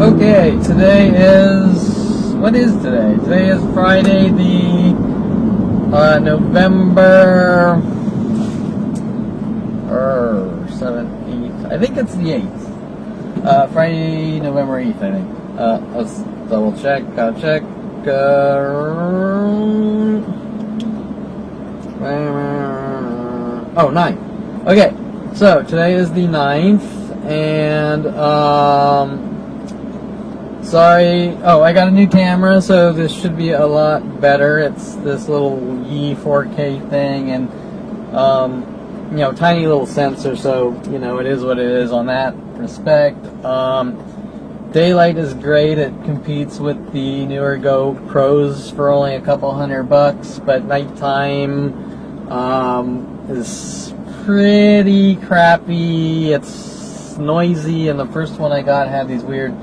Okay, today is, what is today? Today is Friday the November 7th, 8th. I think it's the 8th. Friday, November 8th, I think. Let's double check, check. Oh, 9th. Okay, so today is the 9th. And, sorry, I got a new camera, so this should be a lot better. It's this little Yi 4K thing, and, tiny little sensor, so, it is what it is on that respect. Daylight is great. It competes with the newer GoPros for only a couple $100, but nighttime, is pretty crappy. It's noisy, and the first one I got had these weird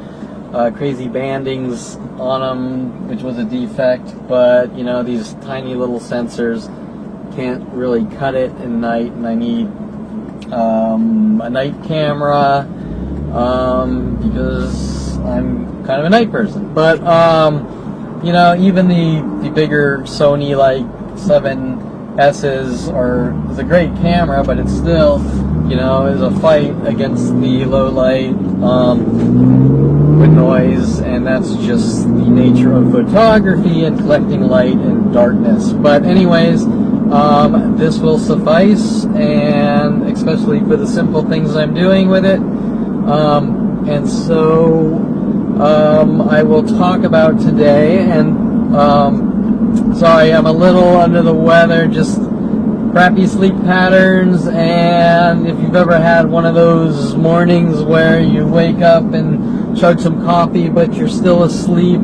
crazy bandings on them, which was a defect, but these tiny little sensors can't really cut it in night, and I need a night camera because I'm kind of a night person. But even the bigger Sony like 7S's is a great camera, but it's still is a fight against the low light with noise, and that's just the nature of photography and collecting light in darkness. But anyways, this will suffice, and especially for the simple things I'm doing with it. And so I will talk about today, and sorry, I'm a little under the weather, just crappy sleep patterns, and if you've ever had one of those mornings where you wake up and chug some coffee but you're still asleep,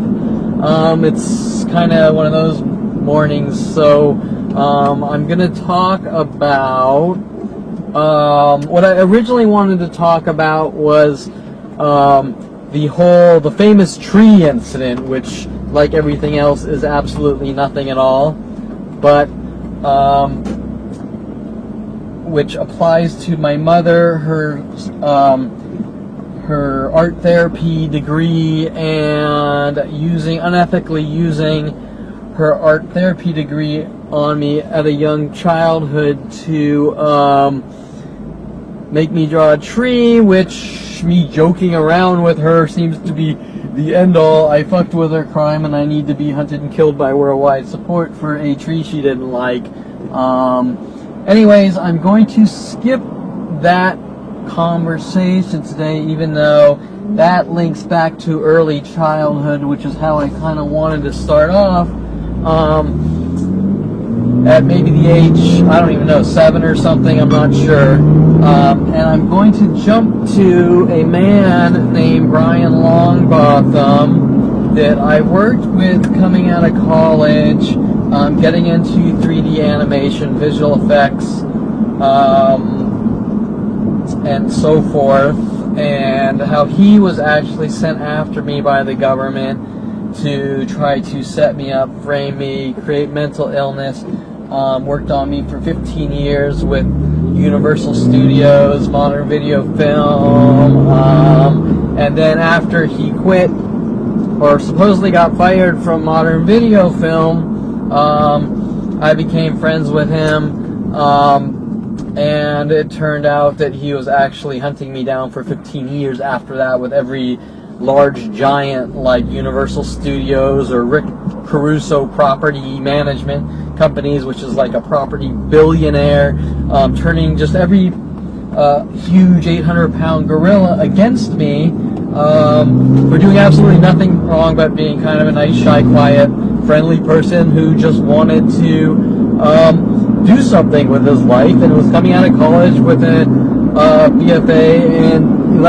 it's kind of one of those mornings. So I'm going to talk about what I originally wanted to talk about was the famous tree incident, which, like everything else, is absolutely nothing at all, but which applies to my mother, her art therapy degree, and unethically using her art therapy degree on me at a young childhood to make me draw a tree, which me joking around with her seems to be the end all. I fucked with her crime, and I need to be hunted and killed by worldwide support for a tree she didn't like. Anyways, I'm going to skip that conversation today, even though that links back to early childhood, which is how I kind of wanted to start off, at maybe the age, I don't even know, 7 or something, I'm not sure. And I'm going to jump to a man named Brian Longbotham that I worked with coming out of college, getting into 3D animation, visual effects, and so forth, and how he was actually sent after me by the government to try to set me up, frame me, create mental illness. Worked on me for 15 years with Universal Studios, Modern Video Film, and then after he quit, or supposedly got fired from Modern Video Film, I became friends with him, and it turned out that he was actually hunting me down for 15 years after that with every large giant like Universal Studios or Rick Caruso Property Management Companies, which is like a property billionaire, turning just every huge 800-pound gorilla against me for doing absolutely nothing wrong but being kind of a nice, shy, quiet, friendly person who just wanted to do something with his life, and was coming out of college with a BFA in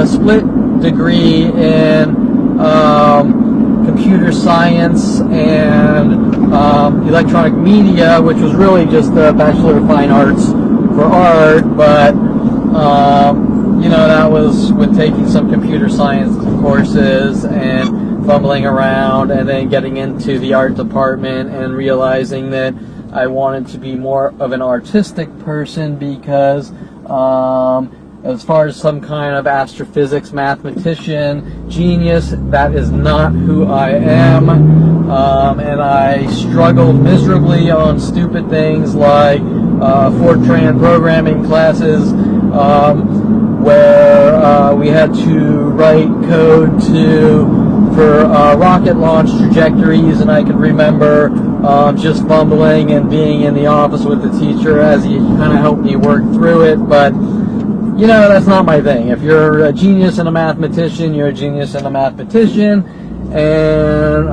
a split degree in computer science and electronic media, which was really just a Bachelor of Fine Arts for art, but that was with taking some computer science courses and fumbling around, and then getting into the art department and realizing that I wanted to be more of an artistic person because as far as some kind of astrophysics mathematician genius, that is not who I am. And I struggled miserably on stupid things like Fortran programming classes, where we had to write code for rocket launch trajectories, and I can remember just fumbling and being in the office with the teacher as he kind of helped me work through it. But you know, that's not my thing. If you're a genius and a mathematician, you're a genius and a mathematician. And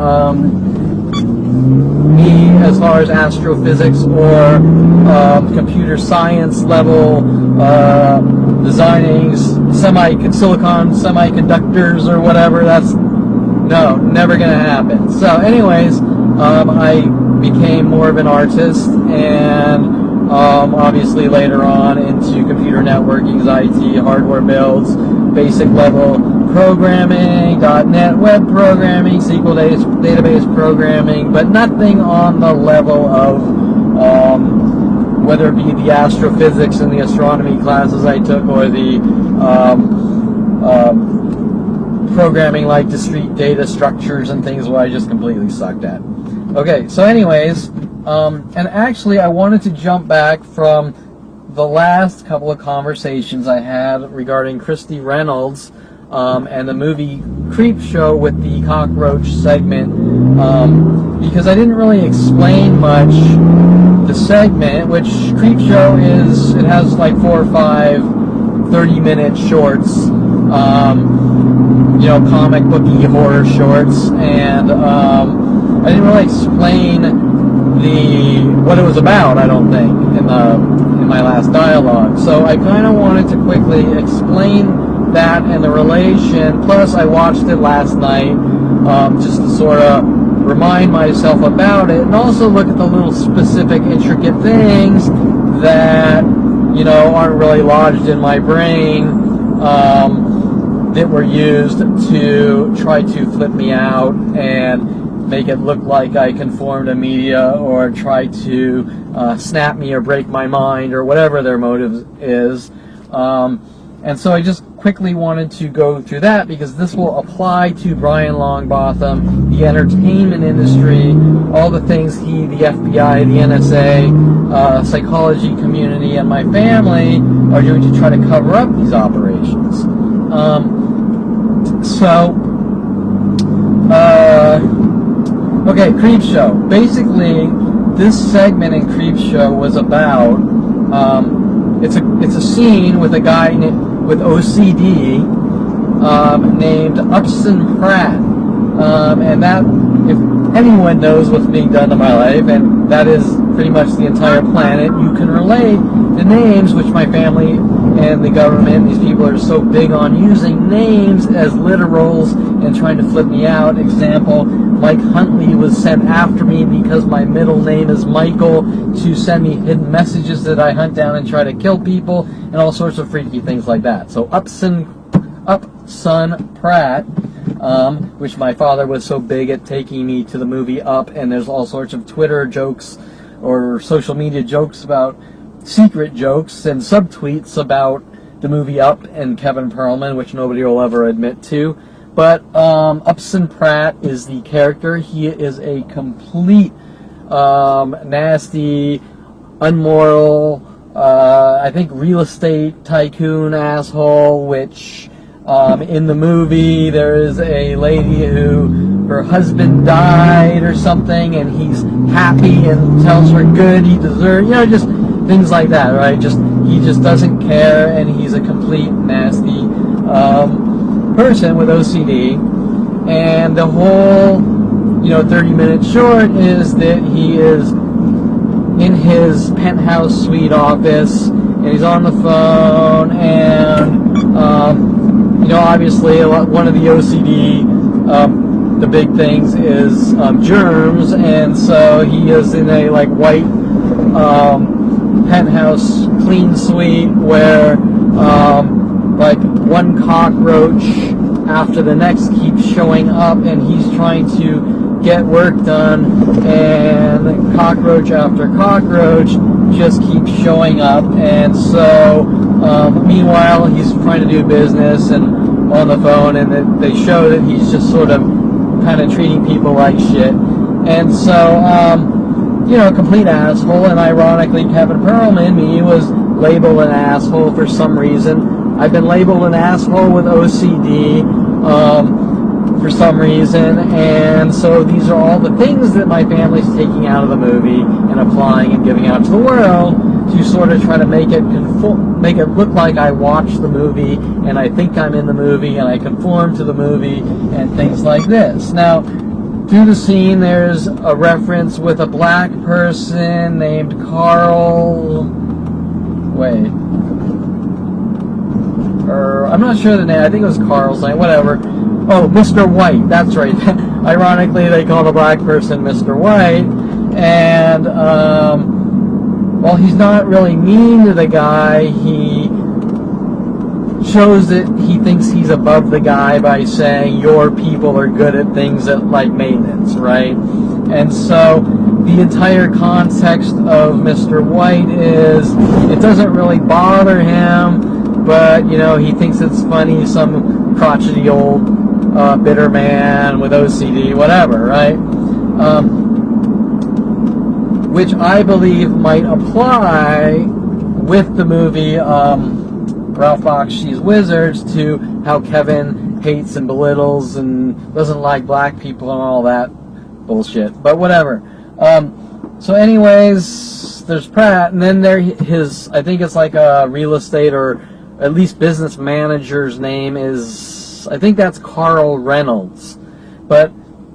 me, as far as astrophysics or computer science level designing silicon semiconductors or whatever, that's never gonna happen. So anyways, I became more of an artist, and obviously later on into computer networking, IT, hardware builds, basic level programming, .NET web programming, SQL database programming, but nothing on the level of whether it be the astrophysics and the astronomy classes I took, or the programming like discrete data structures and things where I just completely sucked at. Okay, so anyways, and actually I wanted to jump back from the last couple of conversations I had regarding Christy Reynolds and the movie Creepshow with the cockroach segment, because I didn't really explain much the segment, which Creepshow is, it has like 4 or 5 30-minute shorts, you know, comic booky horror shorts, and I didn't really explain what it was about, I don't think, in my last dialogue. So I kind of wanted to quickly explain that and the relation. Plus, I watched it last night just to sort of remind myself about it, and also look at the little specific, intricate things that, you know, aren't really lodged in my brain, that were used to try to flip me out and make it look like I conform to media, or try to snap me or break my mind, or whatever their motive is. And so I just quickly wanted to go through that, because this will apply to Brian Longbotham, the entertainment industry, all the things the FBI, the NSA, psychology community, and my family are doing to try to cover up these operations. Okay, Creepshow. Basically, this segment in Creepshow was about, it's a scene with a guy with OCD named Upson Pratt, and that, if anyone knows what's being done to my life, and that is pretty much the entire planet, you can relate the names, which my family and the government, these people are so big on using names as literals and trying to flip me out. Example, Mike Huntley was sent after me because my middle name is Michael, to send me hidden messages that I hunt down and try to kill people, and all sorts of freaky things like that. So Upson Pratt, which my father was so big at taking me to the movie Up, and there's all sorts of Twitter jokes or social media jokes about, secret jokes and subtweets about the movie Up and Kevin Perlman, which nobody will ever admit to. But Upson Pratt is the character. He is a complete nasty, unmoral, I think real estate tycoon asshole, which in the movie there is a lady who, her husband died or something, and he's happy and tells her good, he deserves, you know, just things like that, right? He just doesn't care, and he's a complete nasty person with OCD. And the whole, 30-minute short is that he is in his penthouse suite office, and he's on the phone, and obviously one of the OCD the big things is germs, and so he is in a white penthouse clean suite where one cockroach after the next keeps showing up, and he's trying to get work done, and cockroach after cockroach just keeps showing up. And so Meanwhile, he's trying to do business and on the phone, and they show that he's just sort of kind of treating people like shit. And so, complete asshole. And ironically, Kevin Perlman, me, was labeled an asshole for some reason. I've been labeled an asshole with OCD for some reason. And so these are all the things that my family's taking out of the movie and applying and giving out to the world to sort of try to make it look like I watched the movie and I think I'm in the movie and I conform to the movie and things like this. Now, through the scene, there's a reference with a black person named Carl. Wait. I'm not sure the name. I think it was Carl's name. Whatever. Oh, Mr. White. That's right. Ironically, they call the black person Mr. White. And, while he's not really mean to the guy, he shows that he thinks he's above the guy by saying your people are good at things like maintenance, right? And so the entire context of Mr. White is it doesn't really bother him, but he thinks it's funny, some crotchety old bitter man with OCD, whatever, right? Which I believe might apply with the movie Ralph Bakshi's Wizards to how Kevin hates and belittles and doesn't like black people and all that bullshit. But whatever. So anyways, there's Pratt, and then I think it's like a real estate or at least business manager's name is, I think that's Carl Reynolds.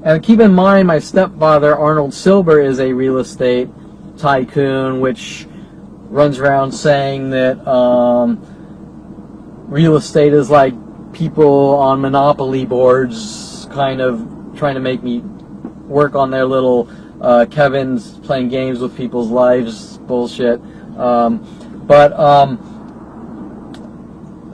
And keep in mind, my stepfather, Arnold Silber, is a real estate tycoon, which runs around saying that real estate is like people on monopoly boards kind of trying to make me work on their little Kevin's playing games with people's lives bullshit.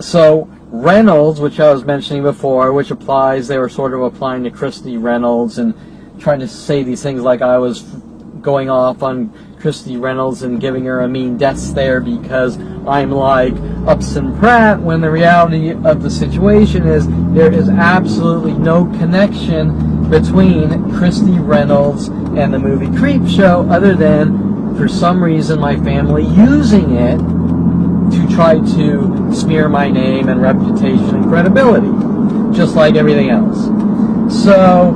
So Reynolds, which I was mentioning before, which applies, they were sort of applying to Christy Reynolds and trying to say these things like I was going off on Christy Reynolds and giving her a mean death stare because I'm like Upson Pratt, when the reality of the situation is there is absolutely no connection between Christy Reynolds and the movie Creepshow other than, for some reason, my family using it to try to smear my name and reputation and credibility, just like everything else. So,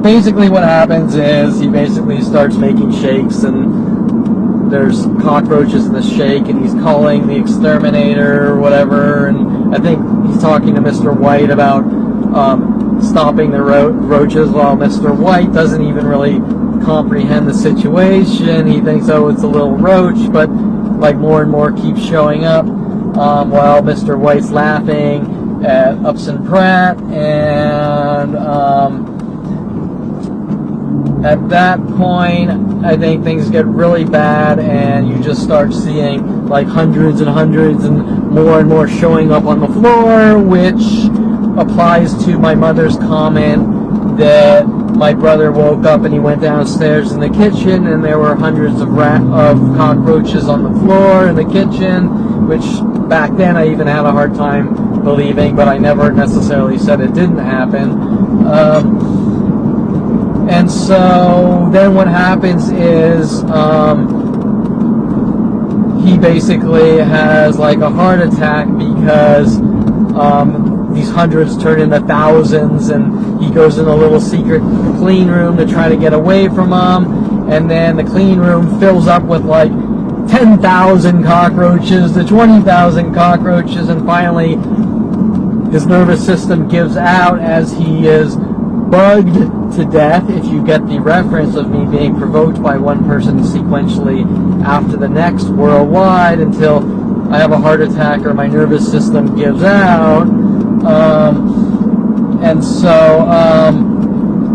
basically what happens is he basically starts making shakes and there's cockroaches in the shake and he's calling the exterminator or whatever, and I think he's talking to Mr. White about stopping the roaches, while Mr. White doesn't even really comprehend the situation. He thinks, oh, it's a little roach, but like more and more keeps showing up, while Mr. White's laughing at Upson Pratt, and at that point I think things get really bad and you just start seeing like hundreds and hundreds and more showing up on the floor, which applies to my mother's comment that my brother woke up and he went downstairs in the kitchen and there were hundreds of cockroaches on the floor in the kitchen, which back then I even had a hard time believing, but I never necessarily said it didn't happen. And so then what happens is he basically has like a heart attack because these hundreds turn into thousands, and he goes in a little secret clean room to try to get away from them, and then the clean room fills up with like 10,000 cockroaches to 20,000 cockroaches, and finally his nervous system gives out as he is bugged to death, if you get the reference of me being provoked by one person sequentially after the next worldwide until I have a heart attack or my nervous system gives out. And so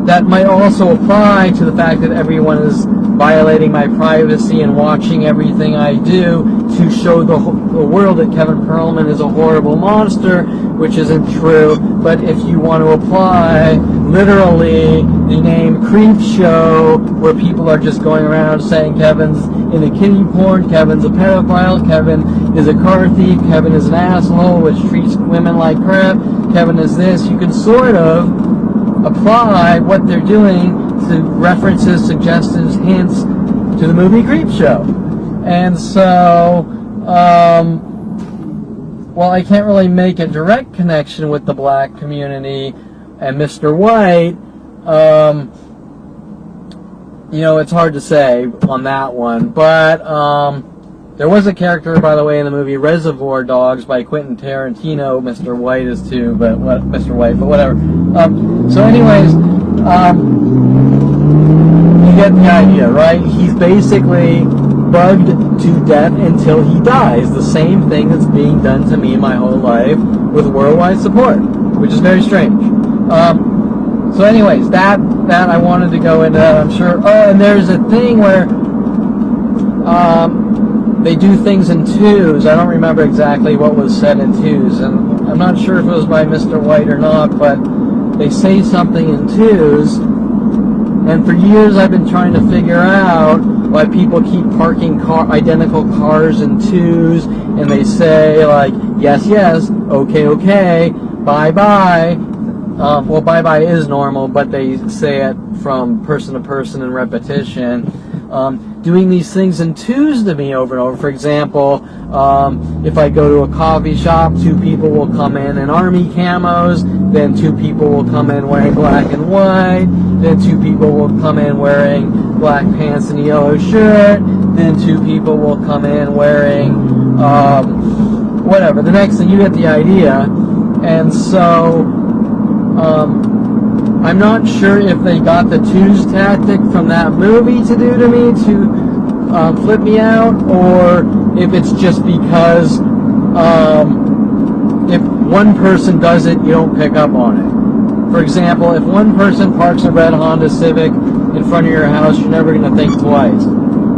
that might also apply to the fact that everyone is violating my privacy and watching everything I do to show the world that Kevin Perlman is a horrible monster, which isn't true. But if you want to apply literally the name Creepshow, where people are just going around saying Kevin's into kiddie porn. Kevin's a pedophile. Kevin is a car thief. Kevin is an asshole which treats women like crap. Kevin is this. You can sort of apply what they're doing to references, suggestions, hints to the movie Creepshow. And so, while I can't really make a direct connection with the black community and Mr. White, you know, it's hard to say on that one. But there was a character, by the way, in the movie Reservoir Dogs by Quentin Tarantino. Mr. White is too, but Mr. White, but whatever. So, anyways, you get the idea, right? He's basically bugged to death until he dies. The same thing that's being done to me my whole life with worldwide support, which is very strange. So anyways, that I wanted to go into that, I'm sure. Oh, and there's a thing where they do things in twos. I don't remember exactly what was said in twos, and I'm not sure if it was by Mr. White or not, but they say something in twos, and for years I've been trying to figure out why people keep parking identical cars in twos, and they say, like, yes, yes, okay, bye-bye. Well, bye-bye is normal, but they say it from person to person in repetition. Doing these things in twos to me over and over. For example, if I go to a coffee shop, 2 people will come in army camos, then 2 people will come in wearing black and white, then 2 people will come in wearing black pants and a yellow shirt, then 2 people will come in wearing whatever. The next thing, you get the idea. And so I'm not sure if they got the twos tactic from that movie to do to me to flip me out, or if it's just because if one person does it, you don't pick up on it. For example, if one person parks a red Honda Civic in front of your house, you're never going to think twice.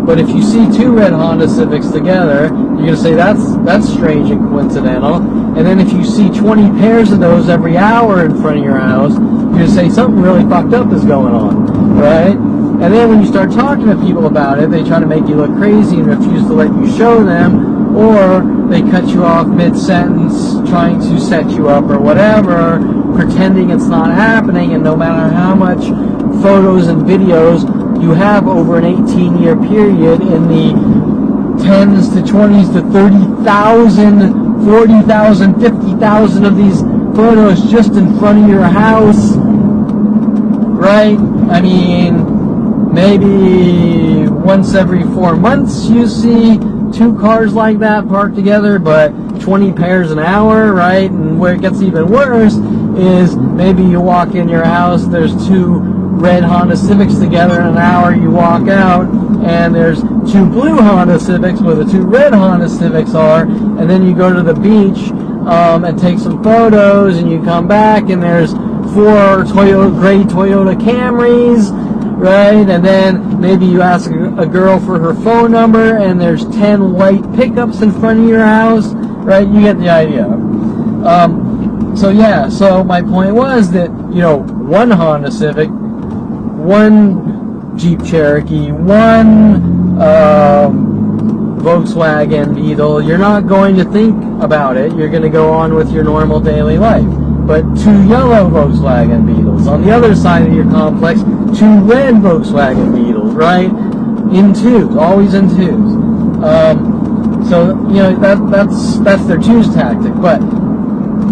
But if you see 2 red Honda Civics together, you're going to say that's strange and coincidental. And then if you see 20 pairs of those every hour in front of your house, you're going to say something really fucked up is going on, right? And then when you start talking to people about it, they try to make you look crazy and refuse to let you show them, or they cut you off mid-sentence trying to set you up or whatever, pretending it's not happening, and no matter how much photos and videos you have over an 18-year period in the 10s to 20s to 30,000, 40,000, 50,000 of these photos just in front of your house, right? I mean, maybe once every 4 months you see 2 cars like that parked together, but 20 pairs an hour, right? And where it gets even worse is maybe you walk in your house, there's 2 red Honda Civics together in an hour, you walk out, and there's 2 blue Honda Civics where the 2 red Honda Civics are, and then you go to the beach and take some photos, and you come back, and there's 4 gray Toyota Camrys, right? And then maybe you ask a girl for her phone number, and there's 10 white pickups in front of your house, right? You get the idea. So yeah, so my point was that, you know, 1 Honda Civic, 1 Jeep Cherokee, 1 Volkswagen Beetle, you're not going to think about it. You're going to go on with your normal daily life. But 2 yellow Volkswagen Beetles. On the other side of your complex, 2 red Volkswagen Beetles, right? In twos, always in twos. So, you know, that's their twos tactic. But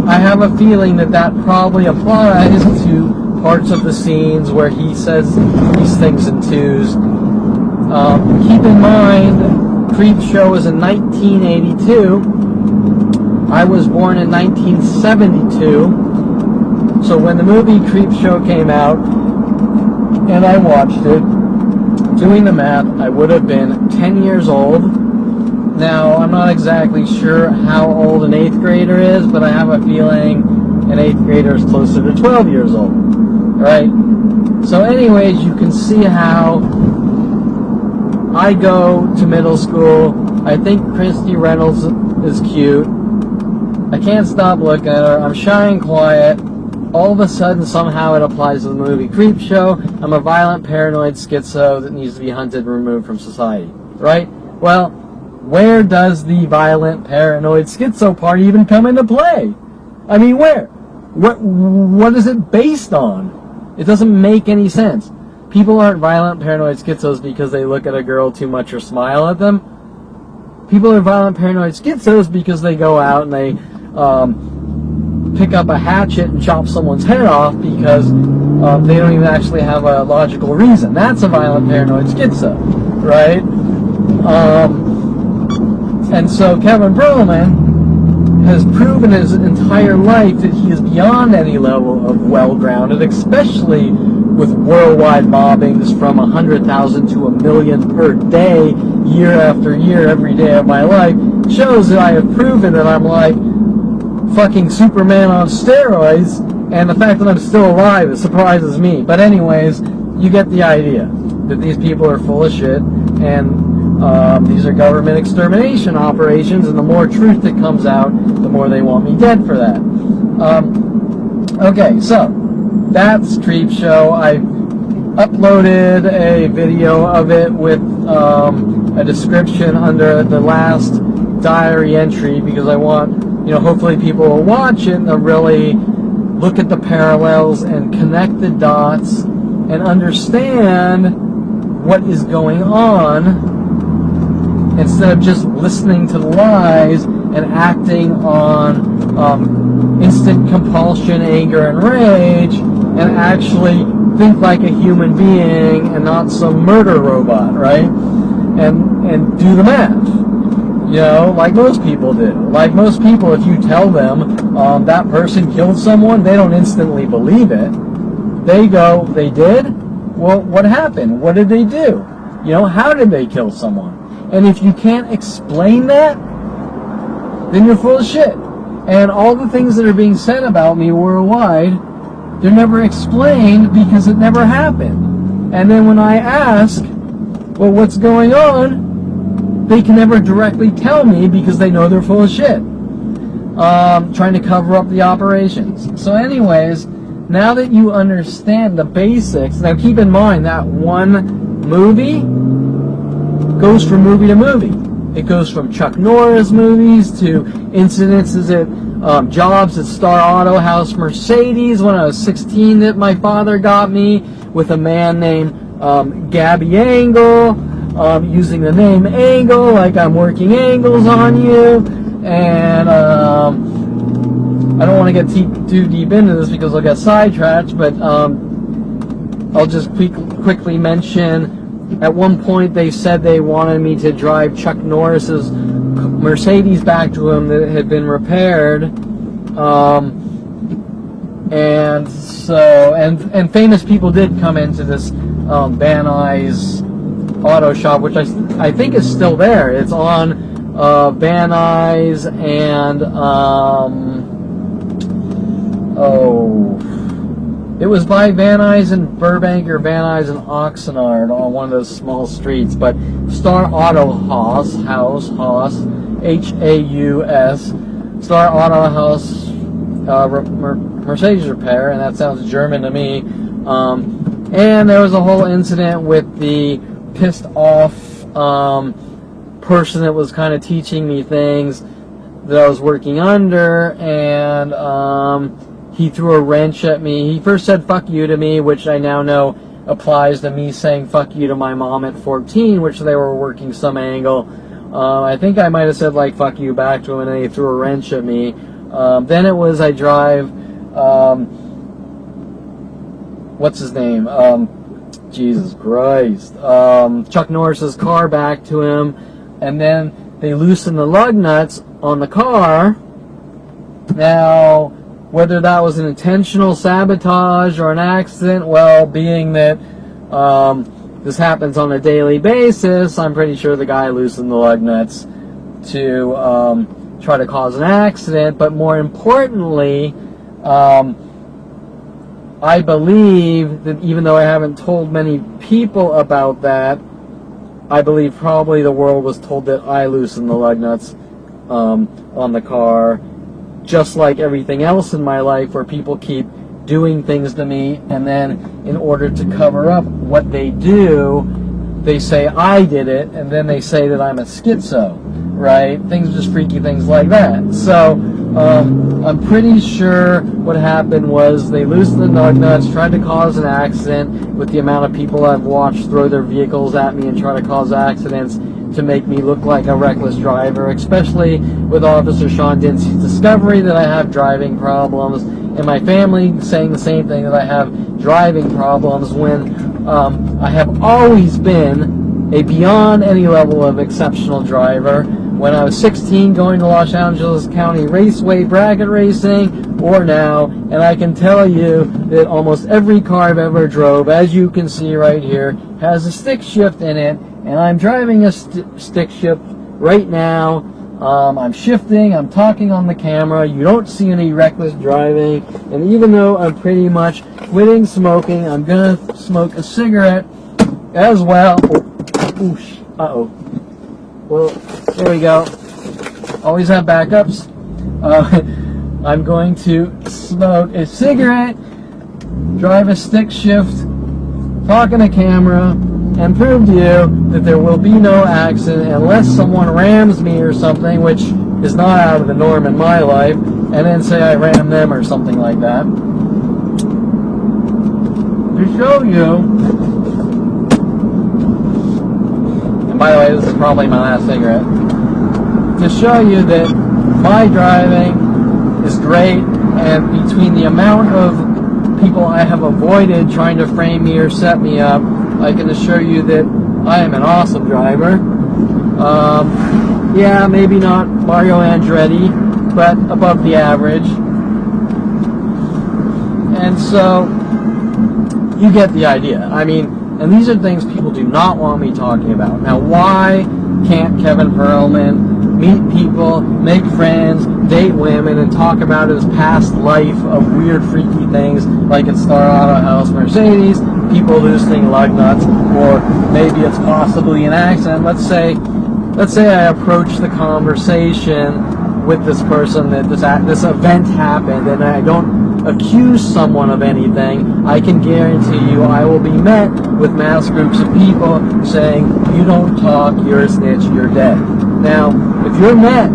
I have a feeling that probably applies to parts of the scenes where he says these things in twos. Keep in mind, Creepshow was in 1982. I was born in 1972. So when the movie Creepshow came out, and I watched it, doing the math, I would have been 10 years old. Now, I'm not exactly sure how old an 8th grader is, but I have a feeling an 8th grader is closer to 12 years old. Right? So anyways, you can see how I go to middle school. I think Christy Reynolds is cute. I can't stop looking at her. I'm shy and quiet. All of a sudden, somehow it applies to the movie Creepshow. I'm a violent, paranoid schizo that needs to be hunted and removed from society. right? Well, where does the violent paranoid schizo part even come into play? I mean, where? What is it based on? It doesn't make any sense. People aren't violent paranoid schizos because they look at a girl too much or smile at them. People are violent paranoid schizos because they go out and they pick up a hatchet and chop someone's head off because they don't even actually have a logical reason. That's a violent paranoid schizo, right? And so Kevin Perlman has proven his entire life that he is beyond any level of well-grounded, especially with worldwide mobbings from 100,000 to 1 million per day, year after year, every day of my life, shows that I have proven that I'm like fucking Superman on steroids, and the fact that I'm still alive, it surprises me. But anyways, you get the idea that these people are full of shit, and these are government extermination operations, and the more truth that comes out, the more they want me dead for that. Okay, so that's Creep Show. I uploaded a video of it with a description under the last diary entry because I want, hopefully people will watch it and really look at the parallels and connect the dots and understand what is going on instead of just listening to the lies and acting on instant compulsion, anger, and rage, and actually think like a human being and not some murder robot, right? And do the math, like most people do. Like most people, if you tell them that person killed someone, they don't instantly believe it. They go, they did? Well, what happened? What did they do? How did they kill someone? And if you can't explain that, then you're full of shit. And all the things that are being said about me worldwide, they're never explained because it never happened. And then when I ask, well, what's going on? They can never directly tell me because they know they're full of shit. Trying to cover up the operations. So anyways, now that you understand the basics, now keep in mind that one movie goes from movie to movie. It goes from Chuck Norris movies to incidences at jobs at Star Auto House Mercedes when I was 16 that my father got me with a man named Gabby Angle, using the name Angle like I'm working angles on you. And I don't want to get too deep into this because I'll get sidetracked, but I'll just quickly mention at one point they said they wanted me to drive Chuck Norris's Mercedes back to him that had been repaired. And famous people did come into this Van Nuys auto shop, which I think is still there. It's on Van Nuys and it was by Van Nuys and Burbank or Van Nuys and Oxnard on one of those small streets. But Star Auto Haus, H-A-U-S, Star Auto House Mercedes repair, and that sounds German to me. And there was a whole incident with the pissed off person that was kind of teaching me things that I was working under, and he threw a wrench at me. He first said fuck you to me, which I now know applies to me saying fuck you to my mom at 14, which they were working some angle. I think I might have said like fuck you back to him, and then he threw a wrench at me. Then it was I drive what's his name? Jesus Christ. Chuck Norris's car back to him, and then they loosened the lug nuts on the car. Now, whether that was an intentional sabotage or an accident, well, being that this happens on a daily basis, I'm pretty sure the guy loosened the lug nuts to try to cause an accident. But more importantly, I believe that even though I haven't told many people about that, I believe probably the world was told that I loosened the lug nuts on the car, just like everything else in my life where people keep doing things to me, and then in order to cover up what they do, they say I did it, and then they say that I'm a schizo, right? Things, just freaky things like that. So I'm pretty sure what happened was they loosened the lug nuts, tried to cause an accident with the amount of people I've watched throw their vehicles at me and try to cause accidents to make me look like a reckless driver, especially with Officer Sean Dinsey's discovery that I have driving problems, and my family saying the same thing, that I have driving problems, when I have always been a beyond any level of exceptional driver. When I was 16, going to Los Angeles County Raceway bracket racing, or now, and I can tell you that almost every car I've ever drove, as you can see right here, has a stick shift in it, and I'm driving a stick shift right now. I'm shifting, I'm talking on the camera, you don't see any reckless driving, and even though I'm pretty much quitting smoking, I'm gonna smoke a cigarette as well. Uh-oh. Well, there we go. Always have backups. I'm going to smoke a cigarette, drive a stick shift, talk on a camera, and prove to you that there will be no accident unless someone rams me or something, which is not out of the norm in my life, and then say I ram them or something like that. To show you, and by the way, this is probably my last cigarette, to show you that my driving is great, and between the amount of people I have avoided trying to frame me or set me up, I can assure you that I am an awesome driver. Yeah, maybe not Mario Andretti, but above the average. And so, you get the idea. I mean, and these are things people do not want me talking about. Now, why can't Kevin Perlman meet people, make friends, date women, and talk about his past life of weird, freaky things like at Star Auto House Mercedes, people loosening lug nuts, or maybe it's possibly an accident. Let's say I approach the conversation with this person that this event happened, and I don't accuse someone of anything. I can guarantee you I will be met with mass groups of people saying, you don't talk, you're a snitch, you're dead. Now, if you're met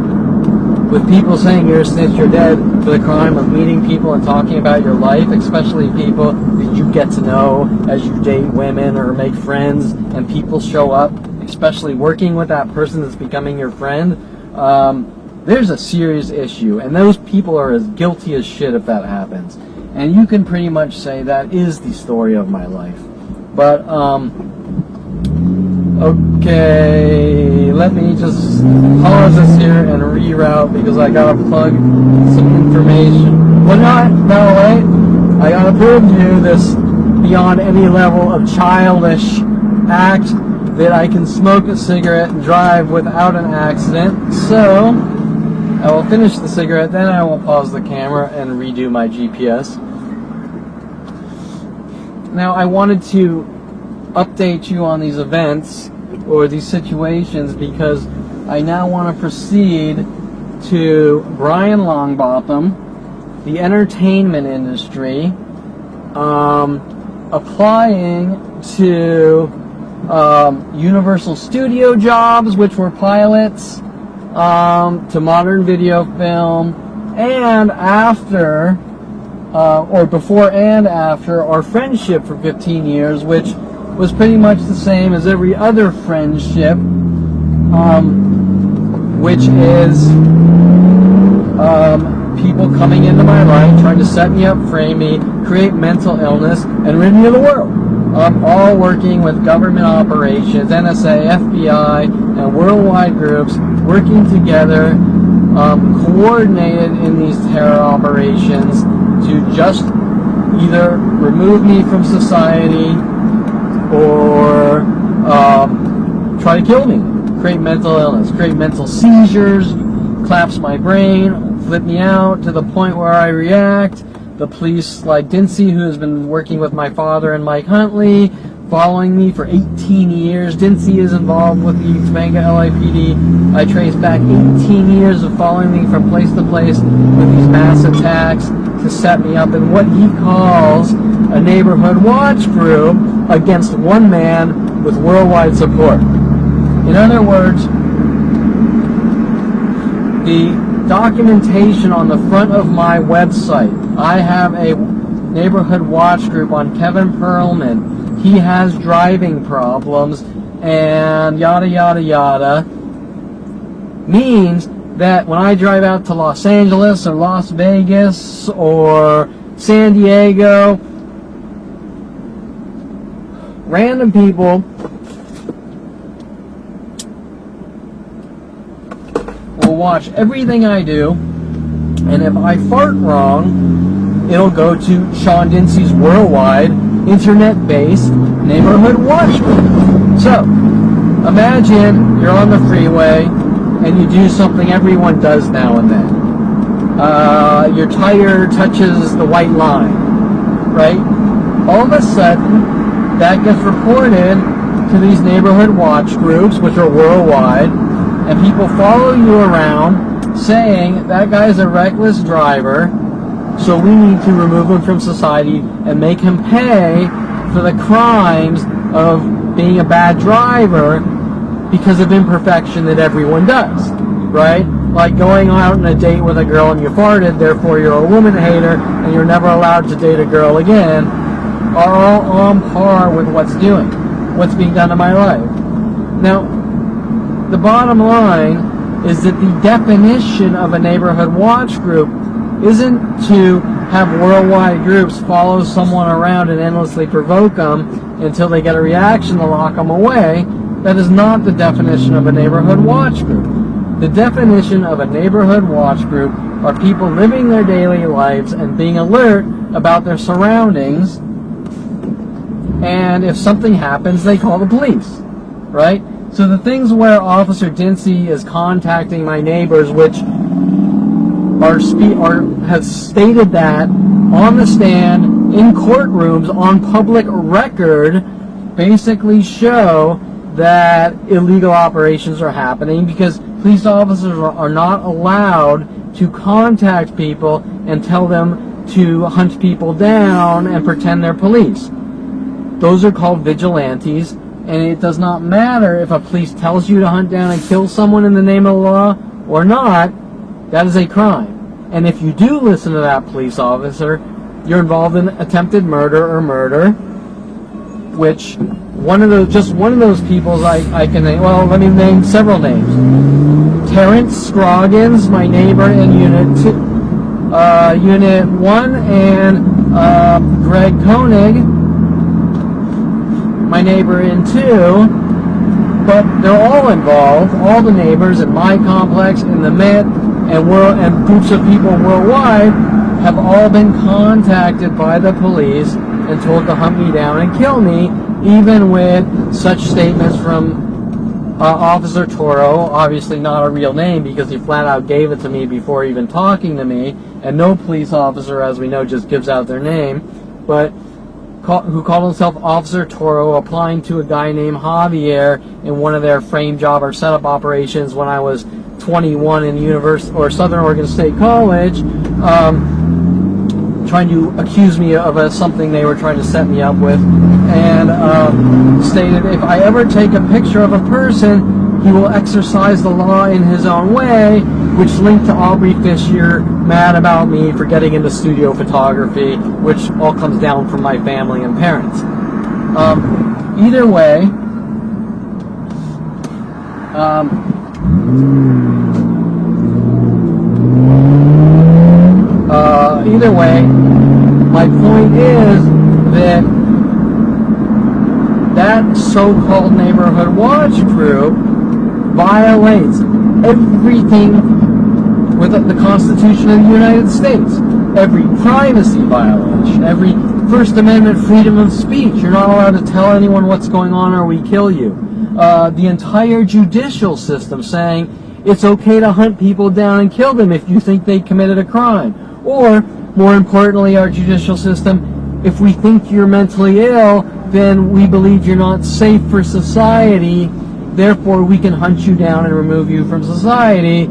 with people saying you're a snitch, you're dead for the crime of meeting people and talking about your life, especially people that you get to know as you date women or make friends, and people show up, especially working with that person that's becoming your friend, there's a serious issue, and those people are as guilty as shit if that happens. And you can pretty much say that is the story of my life. But, okay, let me just pause this here and reroute because I gotta plug some information. Well, no, wait. I gotta prove to you this beyond any level of childish act that I can smoke a cigarette and drive without an accident. So, I will finish the cigarette, then I will pause the camera and redo my GPS. Now, I wanted to update you on these events or these situations because I now want to proceed to Brian Longbotham, the entertainment industry, applying to Universal Studio jobs, which were pilots, to modern video film, and after, or before and after, our friendship for 15 years, which was pretty much the same as every other friendship, which is people coming into my life, trying to set me up, frame me, create mental illness, and rid me of the world. All working with government operations, NSA, FBI, and worldwide groups, working together, coordinated in these terror operations to just either remove me from society or try to kill me, create mental illness, create mental seizures, collapse my brain, flip me out to the point where I react. The police, like Dinsey, who has been working with my father and Mike Huntley, following me for 18 years. Dinsey is involved with the Topanga LAPD. I trace back 18 years of following me from place to place with these mass attacks to set me up in what he calls a neighborhood watch group against one man with worldwide support. In other words, the documentation on the front of my website, I have a neighborhood watch group on Kevin Perlman. He has driving problems and yada yada yada, means that when I drive out to Los Angeles or Las Vegas or San Diego, random people will watch everything I do, and if I fart wrong, it'll go to Sean Dincey's worldwide internet-based neighborhood watch group. So, imagine you're on the freeway and you do something everyone does now and then. Your tire touches the white line, right? All of a sudden, that gets reported to these neighborhood watch groups, which are worldwide, and people follow you around saying that guy's a reckless driver, so we need to remove him from society and make him pay for the crimes of being a bad driver because of imperfection that everyone does, right? Like going out on a date with a girl and you farted, therefore you're a woman hater and you're never allowed to date a girl again, are all on par with what's being done in my life. Now, the bottom line is that the definition of a neighborhood watch group isn't to have worldwide groups follow someone around and endlessly provoke them until they get a reaction to lock them away. That is not the definition of a neighborhood watch group. The definition of a neighborhood watch group are people living their daily lives and being alert about their surroundings, and if something happens, they call the police, right? So the things where Officer Dincey is contacting my neighbors, which has stated that on the stand, in courtrooms, on public record, basically show that illegal operations are happening because police officers are not allowed to contact people and tell them to hunt people down and pretend they're police. Those are called vigilantes, and it does not matter if a police tells you to hunt down and kill someone in the name of the law or not. That is a crime. And if you do listen to that police officer, you're involved in attempted murder or murder, which one of those people I can name. Well, let me name several names. Terrence Scroggins, my neighbor in Unit 1, and Greg Koenig, my neighbor in 2. But they're all involved, all the neighbors in my complex, in the MIT, and groups of people worldwide have all been contacted by the police and told to hunt me down and kill me, even with such statements from Officer Toro, obviously not a real name because he flat out gave it to me before even talking to me, and no police officer, as we know, just gives out their name, but who called himself Officer Toro, applying to a guy named Javier in one of their frame job or setup operations when I was 21 in Southern Oregon State College, trying to accuse me of something they were trying to set me up with, and stated if I ever take a picture of a person, he will exercise the law in his own way, which linked to Aubrey Fisher, mad about me for getting into studio photography, which all comes down from my family and parents. Either way, my point is that that so-called neighborhood watch group violates everything with the Constitution of the United States. Every privacy violation, every First Amendment freedom of speech. You're not allowed to tell anyone what's going on or we kill you. The entire judicial system saying it's okay to hunt people down and kill them if you think they committed a crime. Or, more importantly, our judicial system, if we think you're mentally ill, then we believe you're not safe for society, therefore we can hunt you down and remove you from society,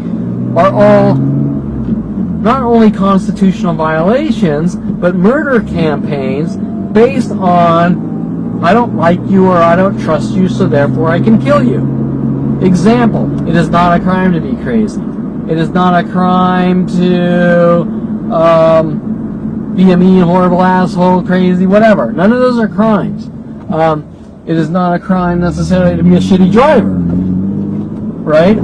are all not only constitutional violations, but murder campaigns based on I don't like you or I don't trust you, so therefore I can kill you. Example, it is not a crime to be crazy. It is not a crime to be a mean, horrible asshole, crazy, whatever. None of those are crimes. It is not a crime necessarily to be a shitty driver, right?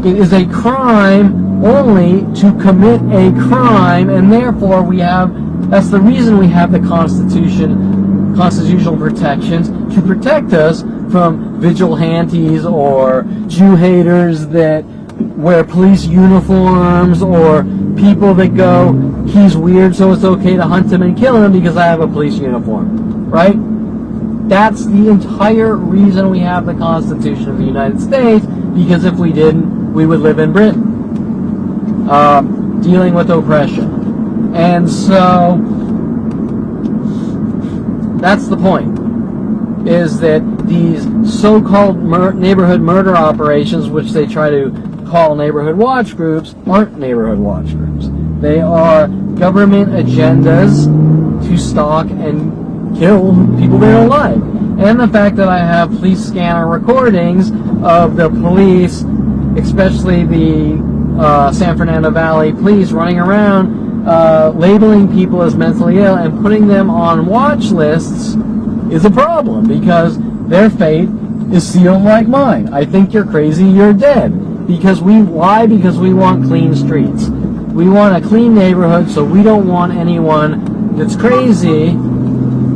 It is a crime only to commit a crime, and therefore that's the reason we have the constitutional protections to protect us from vigilantes or Jew haters that wear police uniforms, or people that go, he's weird so it's okay to hunt him and kill him because I have a police uniform, right? That's the entire reason we have the Constitution of the United States, because if we didn't, we would live in Britain, dealing with oppression. And so that's the point, is that these so-called neighborhood murder operations, which they try to call neighborhood watch groups, aren't neighborhood watch groups. They are government agendas to stalk and kill people that are alive. And the fact that I have police scanner recordings of the police, especially the San Fernando Valley police, running around labeling people as mentally ill and putting them on watch lists is a problem, because their fate is sealed like mine. I think you're crazy, you're dead. Why? Because we want clean streets. We want a clean neighborhood, so we don't want anyone that's crazy.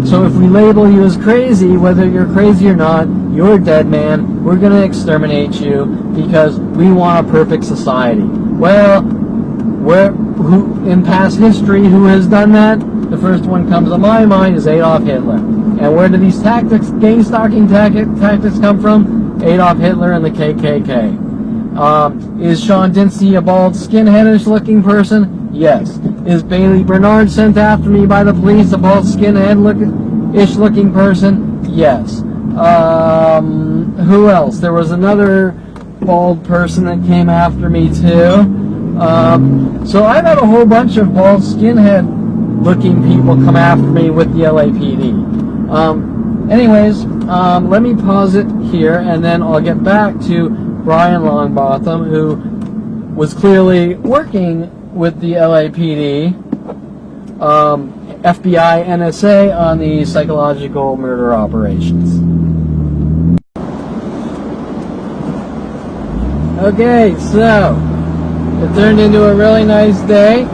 So if we label you as crazy, whether you're crazy or not, you're dead, man. We're going to exterminate you because we want a perfect society. Well, who in past history, who has done that? The first one comes to my mind is Adolf Hitler. And where do these gang stalking tactics come from? Adolf Hitler and the KKK. Is Sean Dinsey a bald, skinheadish looking person? Yes. Is Bailey Bernard sent after me by the police, a bald, skinhead-ish looking person? Yes. Who else? There was another bald person that came after me too. So I've had a whole bunch of bald, skinhead-looking people come after me with the LAPD. Anyways, let me pause it here, and then I'll get back to Brian Longbotham, who was clearly working with the LAPD, FBI, NSA on the psychological murder operations. Okay, so it turned into a really nice day.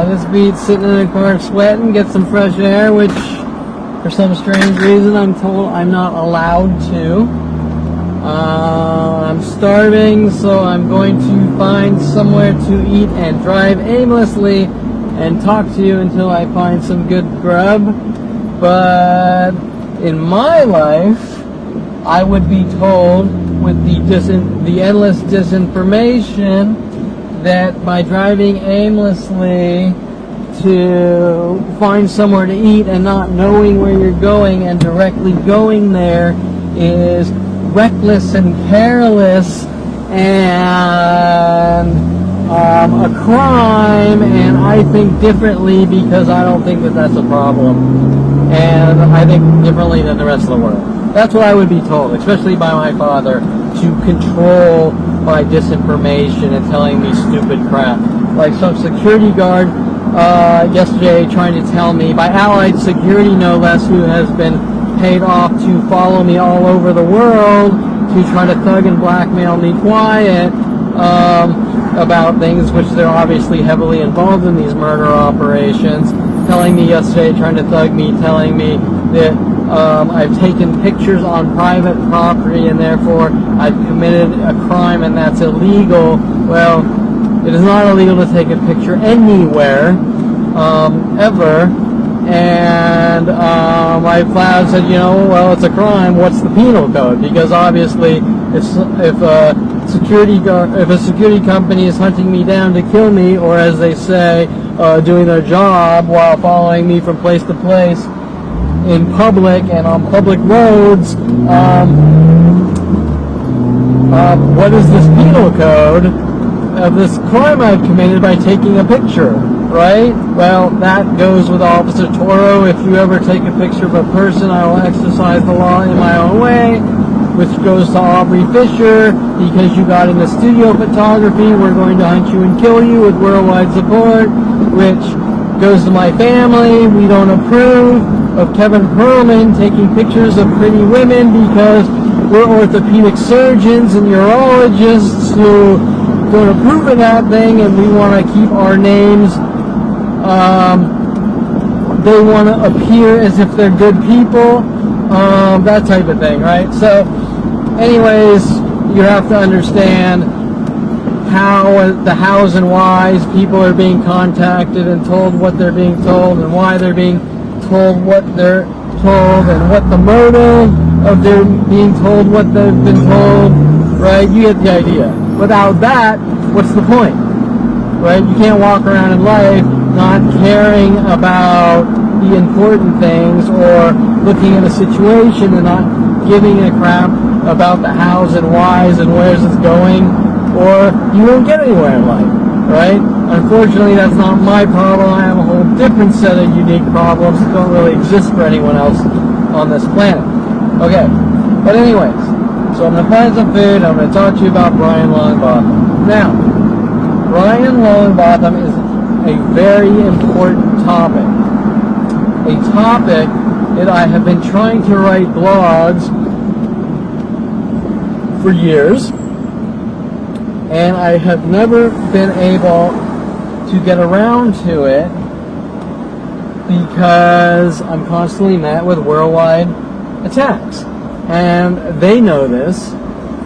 This beats sitting in the car sweating, get some fresh air, which for some strange reason I'm told I'm not allowed to. I'm starving, so I'm going to find somewhere to eat and drive aimlessly and talk to you until I find some good grub. But in my life, I would be told with the endless disinformation that by driving aimlessly to find somewhere to eat and not knowing where you're going and directly going there is reckless and careless and a crime, and I think differently because I don't think that that's a problem, and I think differently than the rest of the world. That's what I would be told, especially by my father, to control my disinformation and telling me stupid crap. Like some security guard yesterday trying to tell me, by Allied Security no less, who has been paid off to follow me all over the world to try to thug and blackmail me quiet about things which they're obviously heavily involved in, these murder operations, telling me yesterday, trying to thug me, telling me that I've taken pictures on private property and therefore I've committed a crime and that's illegal. Well, it is not illegal to take a picture anywhere, ever. And I flat out said, well, it's a crime. What's the penal code? Because obviously, if a security company is hunting me down to kill me, or as they say, doing their job while following me from place to place in public and on public roads, what is this penal code of this crime I've committed by taking a picture? right? Well, that goes with Officer Toro. If you ever take a picture of a person, I will exercise the law in my own way, which goes to Aubrey Fisher. Because you got into studio photography, we're going to hunt you and kill you with worldwide support, which goes to my family. We don't approve of Kevin Perlman taking pictures of pretty women because we're orthopedic surgeons and urologists who don't approve of that thing, and we want to keep our names. They want to appear as if they're good people, that type of thing, right? So, anyways, you have to understand how the hows and whys people are being contacted and told what they're being told and why they're being told what they're told and what the motive of their being told what they've been told, right? You get the idea. Without that, what's the point, right? You can't walk around in life not caring about the important things or looking at a situation and not giving a crap about the hows and whys and where's it's going, or you won't get anywhere in life, right? Unfortunately, that's not my problem. I have a whole different set of unique problems that don't really exist for anyone else on this planet. Okay, but anyways, so I'm going to find some food. I'm going to talk to you about Brian Longbotham. Now, Brian Longbotham is a very important topic. A topic that I have been trying to write blogs for years, and I have never been able to get around to it because I'm constantly met with worldwide attacks. And they know this,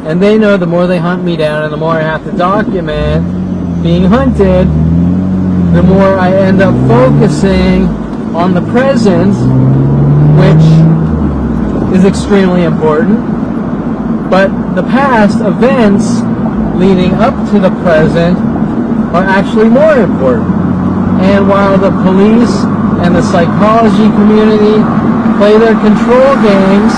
and they know the more they hunt me down and the more I have to document being hunted, the more I end up focusing on the present, which is extremely important. But the past events leading up to the present are actually more important. And while the police and the psychology community play their control games,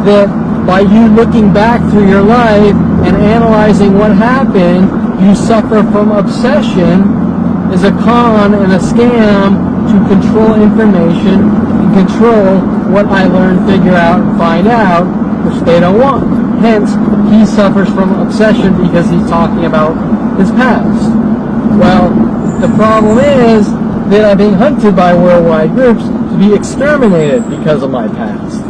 that by you looking back through your life and analyzing what happened, you suffer from obsession, is a con and a scam to control information and control what I learn, figure out, and find out, which they don't want. Hence, he suffers from obsession because he's talking about his past. Well, the problem is that I'm being hunted by worldwide groups to be exterminated because of my past.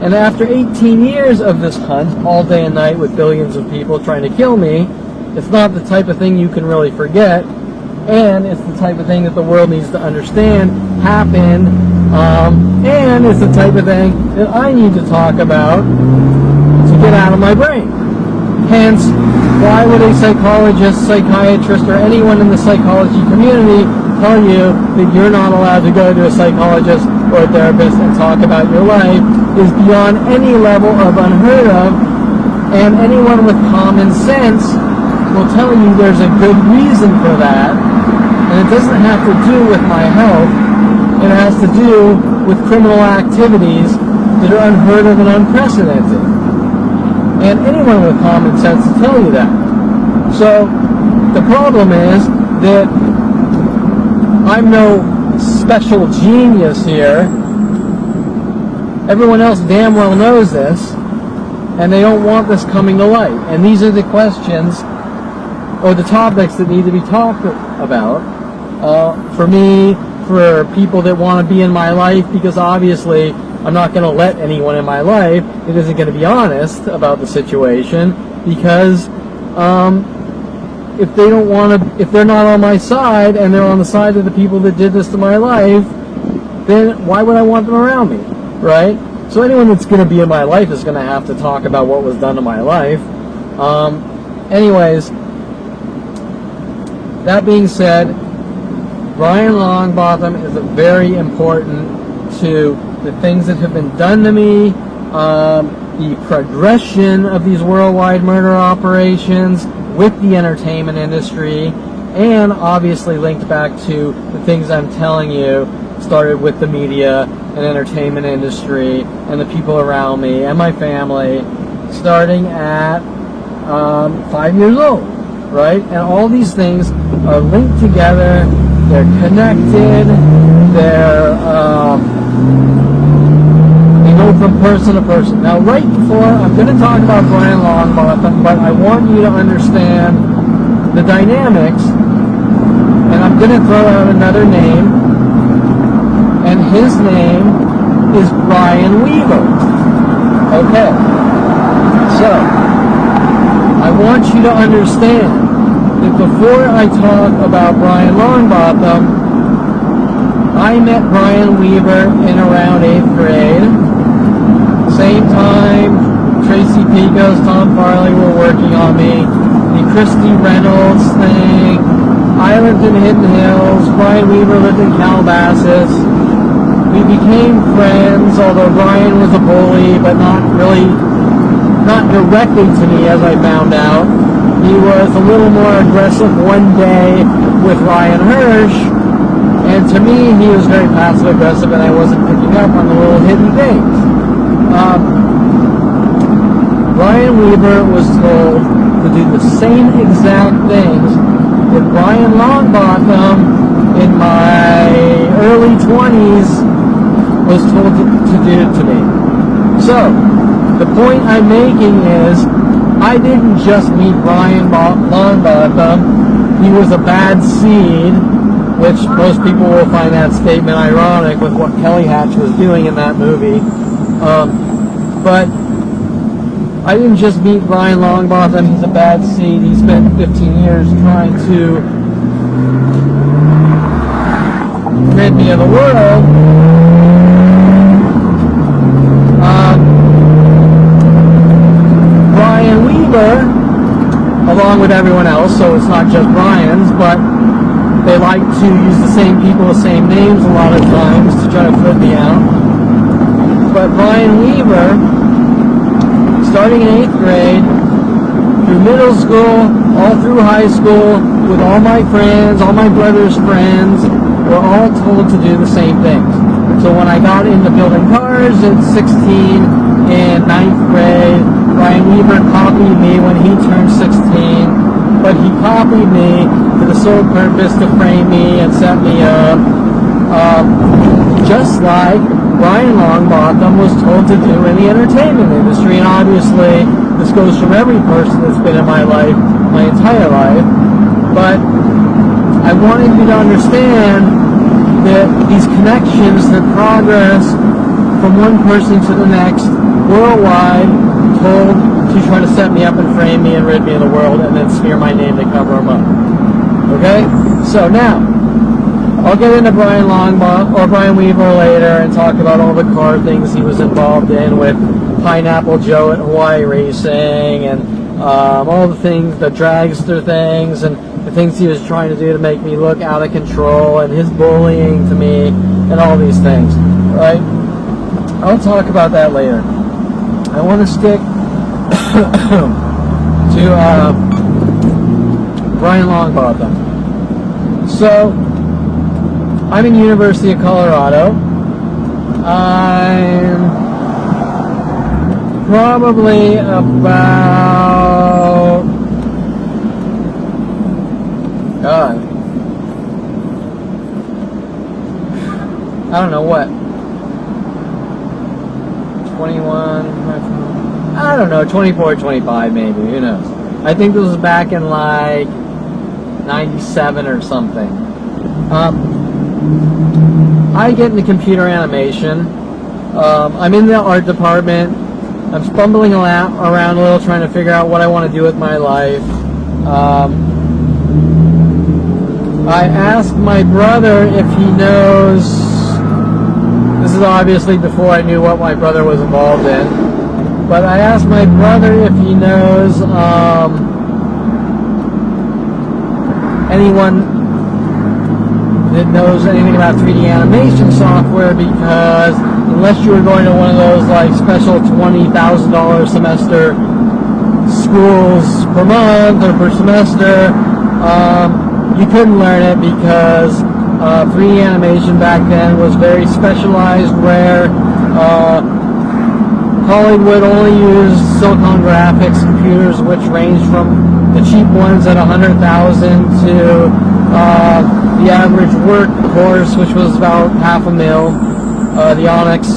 And after 18 years of this hunt, all day and night with billions of people trying to kill me, it's not the type of thing you can really forget, and it's the type of thing that the world needs to understand happened, and it's the type of thing that I need to talk about to get out of my brain. Hence, why would a psychologist, psychiatrist, or anyone in the psychology community tell you that you're not allowed to go to a psychologist or a therapist and talk about your life is beyond any level of unheard of, and anyone with common sense will tell you there's a good reason for that, and it doesn't have to do with my health. It has to do with criminal activities that are unheard of and unprecedented. And anyone with common sense will tell you that. So the problem is that I'm no special genius here. Everyone else damn well knows this, and they don't want this coming to light. And these are the questions or the topics that need to be talked about for me, for people that want to be in my life, because obviously I'm not going to let anyone in my life that isn't going to be honest about the situation, because if they don't want to, if they're not on my side and they're on the side of the people that did this to my life, then why would I want them around me, right? So anyone that's going to be in my life is going to have to talk about what was done to my life. Anyways, that being said, Brian Longbotham is very important to the things that have been done to me, the progression of these worldwide murder operations with the entertainment industry, and obviously linked back to the things I'm telling you started with the media and entertainment industry and the people around me and my family, starting at 5 years old. right? And all these things are linked together, they're connected, they're, they go from person to person. Now, right before, I'm going to talk about Brian Longbotham, but I want you to understand the dynamics, and I'm going to throw out another name, and his name is Brian Weaver. Okay, so I want you to understand that before I talk about Brian Longbotham, I met Brian Weaver in around 8th grade. Same time, Tracy Picos, Tom Farley were working on me. The Christy Reynolds thing. I lived in Hidden Hills. Brian Weaver lived in Calabasas. We became friends, although Brian was a bully, but not directly to me, as I found out. He was a little more aggressive one day with Ryan Hirsch, and to me, he was very passive-aggressive, and I wasn't picking up on the little hidden things. Brian Weaver was told to do the same exact things that Brian Longbotham in my early 20s was told to do to me. So, the point I'm making is, I didn't just meet Brian Longbotham. He was a bad seed, which most people will find that statement ironic with what Kelly Hatch was doing in that movie. But I didn't just meet Brian Longbotham. He's a bad seed. He spent 15 years trying to rid me of the world. Brian Weaver, along with everyone else, so it's not just Brian's, but they like to use the same people, the same names a lot of times to try to flip me out. But Brian Weaver, starting in 8th grade, through middle school, all through high school, with all my friends, all my brother's friends, were all told to do the same things. So when I got into building cars at 16 in 9th grade, Brian Weaver copied me when he turned 16, but he copied me for the sole purpose to frame me and set me up, just like Brian Longbotham was told to do in the entertainment industry. And obviously, this goes from every person that's been in my life, my entire life. But I wanted you to understand that these connections that progress from one person to the next, worldwide, told to try to set me up and frame me and rid me of the world and then smear my name to cover them up. Okay? So now, I'll get into Brian Longbotham or Brian Weaver later and talk about all the car things he was involved in with Pineapple Joe at Hawaii Racing and all the things, the dragster things and the things he was trying to do to make me look out of control and his bullying to me and all these things, right? I'll talk about that later. I want to stick to Brian Longbotham. So, I'm in University of Colorado. I'm probably about, God, I don't know what, 21, I don't know, 24, 25 maybe, who knows. I think this was back in like 97 or something. I get into computer animation. I'm in the art department. I'm stumbling around a little trying to figure out what I want to do with my life. I asked my brother if he knows, this is obviously before I knew what my brother was involved in, but I asked my brother if he knows anyone that knows anything about 3D animation software, because unless you were going to one of those like special $20,000 semester schools per month or per semester, you couldn't learn it because 3D animation back then was very specialized, where Hollywood only used Silicon Graphics computers, which ranged from the cheap ones at 100,000 to the average work course, which was about $500,000. The Onyx,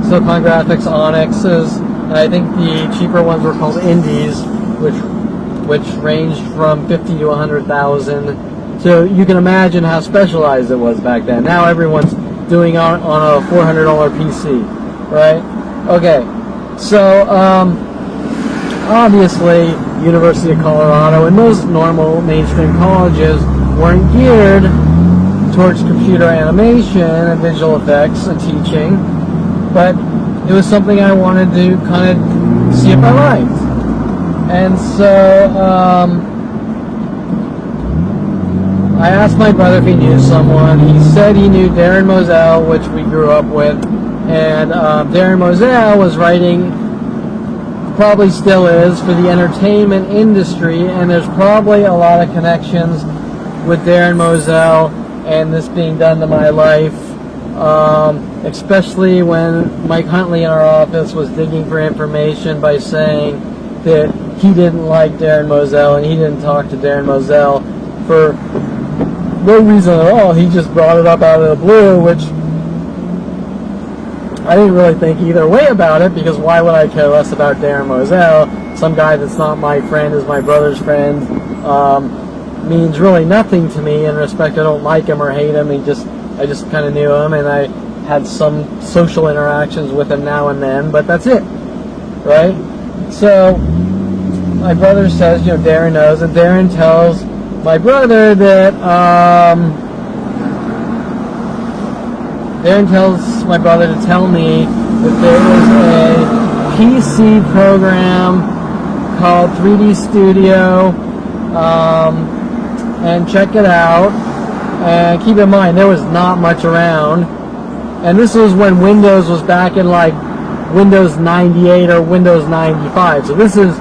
Silicon Graphics Onyxes, and I think the cheaper ones were called Indies, which ranged from 50 to 100,000. So you can imagine how specialized it was back then. Now everyone's doing on a $400 PC, right? Okay, so obviously University of Colorado and most normal mainstream colleges weren't geared towards computer animation and visual effects and teaching, but it was something I wanted to kind of see if I liked. And so I asked my brother if he knew someone. He said he knew Darren Moselle, which we grew up with, and Darren Moselle was writing, probably still is, for the entertainment industry, and there's probably a lot of connections with Darren Moselle and this being done to my life, especially when Mike Huntley in our office was digging for information by saying that he didn't like Darren Moselle and he didn't talk to Darren Moselle for no reason at all. He just brought it up out of the blue, which I didn't really think either way about it, because why would I care less about Darren Moselle? Some guy that's not my friend is my brother's friend. Means really nothing to me in respect I don't like him or hate him. I just kind of knew him, and I had some social interactions with him now and then, but that's it, right? So my brother says, Darren knows, and Darren tells my brother that Darren tells my brother to tell me that there is a PC program called 3D Studio, and check it out. And keep in mind, there was not much around, and this was when Windows was back in like Windows 98 or Windows 95. So this is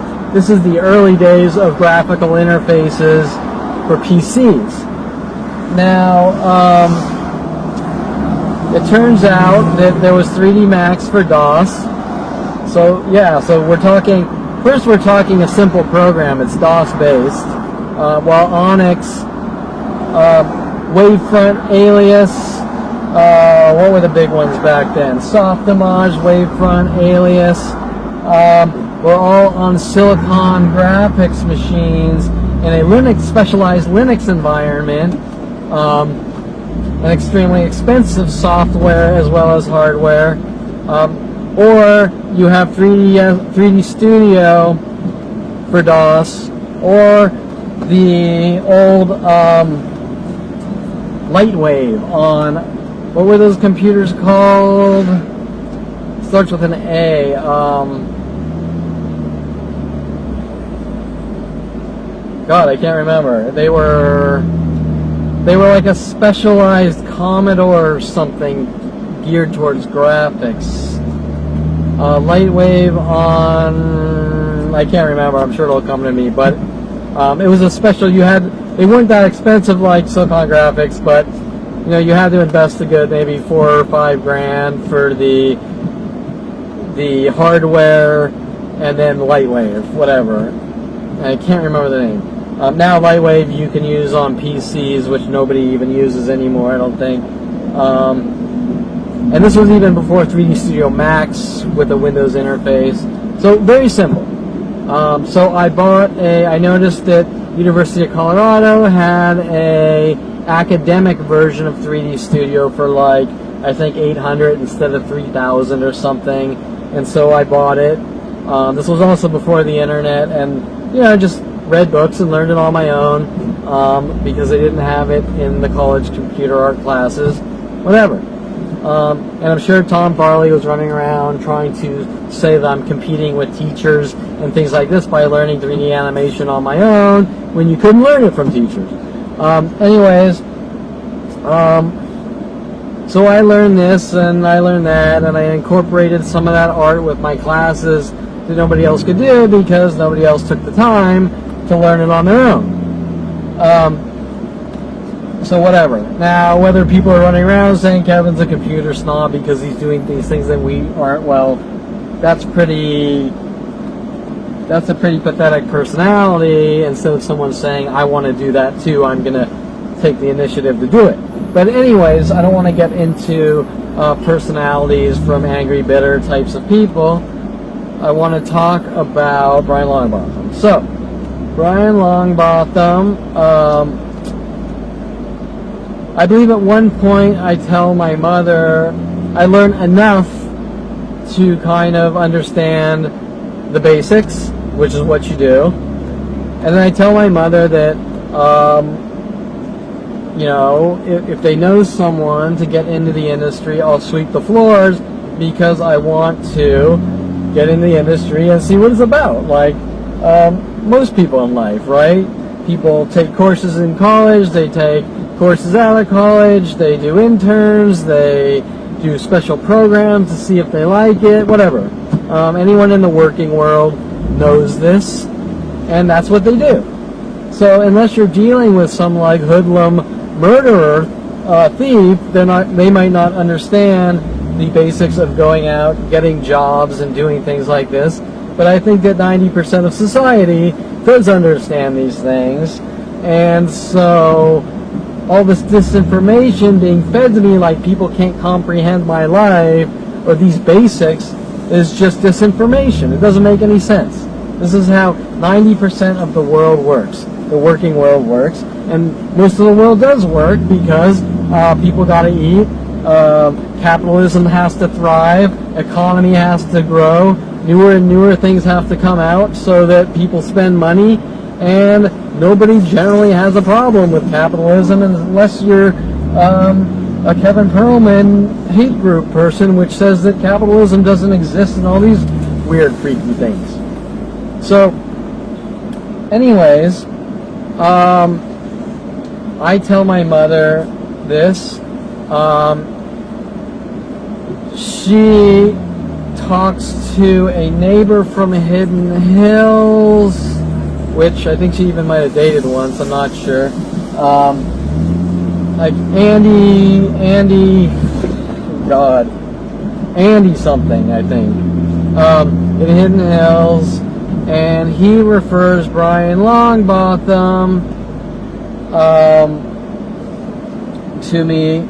the early days of graphical interfaces for PCs. Now, it turns out that there was 3D Max for DOS. So yeah, so we're talking a simple program. It's DOS based, while Onyx, Wavefront, Alias, what were the big ones back then? Softimage, Wavefront, Alias, were all on Silicon Graphics machines in a specialized Linux environment, an extremely expensive software as well as hardware, or you have 3D Studio for DOS, or the old Lightwave on, what were those computers called? Starts with an A. God, I can't remember. They were like a specialized Commodore or something geared towards graphics. Lightwave on, I can't remember. I'm sure it'll come to me, but it was a special. They weren't that expensive like Silicon Graphics, but you had to invest a good maybe $4 or $5 grand for the hardware, and then Lightwave, whatever. I can't remember the name. Now Lightwave you can use on PCs, which nobody even uses anymore, I don't think. And this was even before 3D Studio Max with a Windows interface. So very simple. So I noticed that University of Colorado had a academic version of 3D Studio for like, I think 800 instead of 3,000 or something. And so I bought it. This was also before the internet, and I just read books and learned it on my own, because they didn't have it in the college computer art classes, whatever. And I'm sure Tom Farley was running around trying to say that I'm competing with teachers and things like this by learning 3D animation on my own when you couldn't learn it from teachers. So I learned this and I learned that, and I incorporated some of that art with my classes that nobody else could do because nobody else took the time to learn it on their own. So whatever. Now, whether people are running around saying Kevin's a computer snob because he's doing these things that we aren't, well, that's pretty that's a pretty pathetic personality. Instead of someone saying, I want to do that too, I'm going to take the initiative to do it. But anyways, I don't want to get into personalities from angry, bitter types of people. I want to talk about Brian Longbotham. So, Brian Longbotham, I believe at one point I tell my mother, I learned enough to kind of understand the basics, which is what you do. And then I tell my mother that, you know, if they know someone to get into the industry, I'll sweep the floors because I want to get in the industry and see what it's about. Like most people in life, right? People take courses in college, they take courses out of college, they do interns, they do special programs to see if they like it, whatever. Anyone in the working world knows this, and that's what they do. So unless you're dealing with some like hoodlum murderer, thief, they might not understand the basics of going out, getting jobs, and doing things like this. But I think that 90% of society does understand these things, and so all this disinformation being fed to me, like people can't comprehend my life or these basics, is just disinformation. It doesn't make any sense. This is how 90% of the world works. The working world works, and most of the world does work because people got to eat. Capitalism has to thrive. Economy has to grow. Newer and newer things have to come out so that people spend money, and nobody generally has a problem with capitalism unless you're a Kevin Perlman hate group person, which says that capitalism doesn't exist and all these weird, freaky things. So, anyways, I tell my mother this. She talks to a neighbor from Hidden Hills, which I think she even might have dated once, I'm not sure. Like Andy something, I think, in Hidden Hills, and he refers Brian Longbotham to me,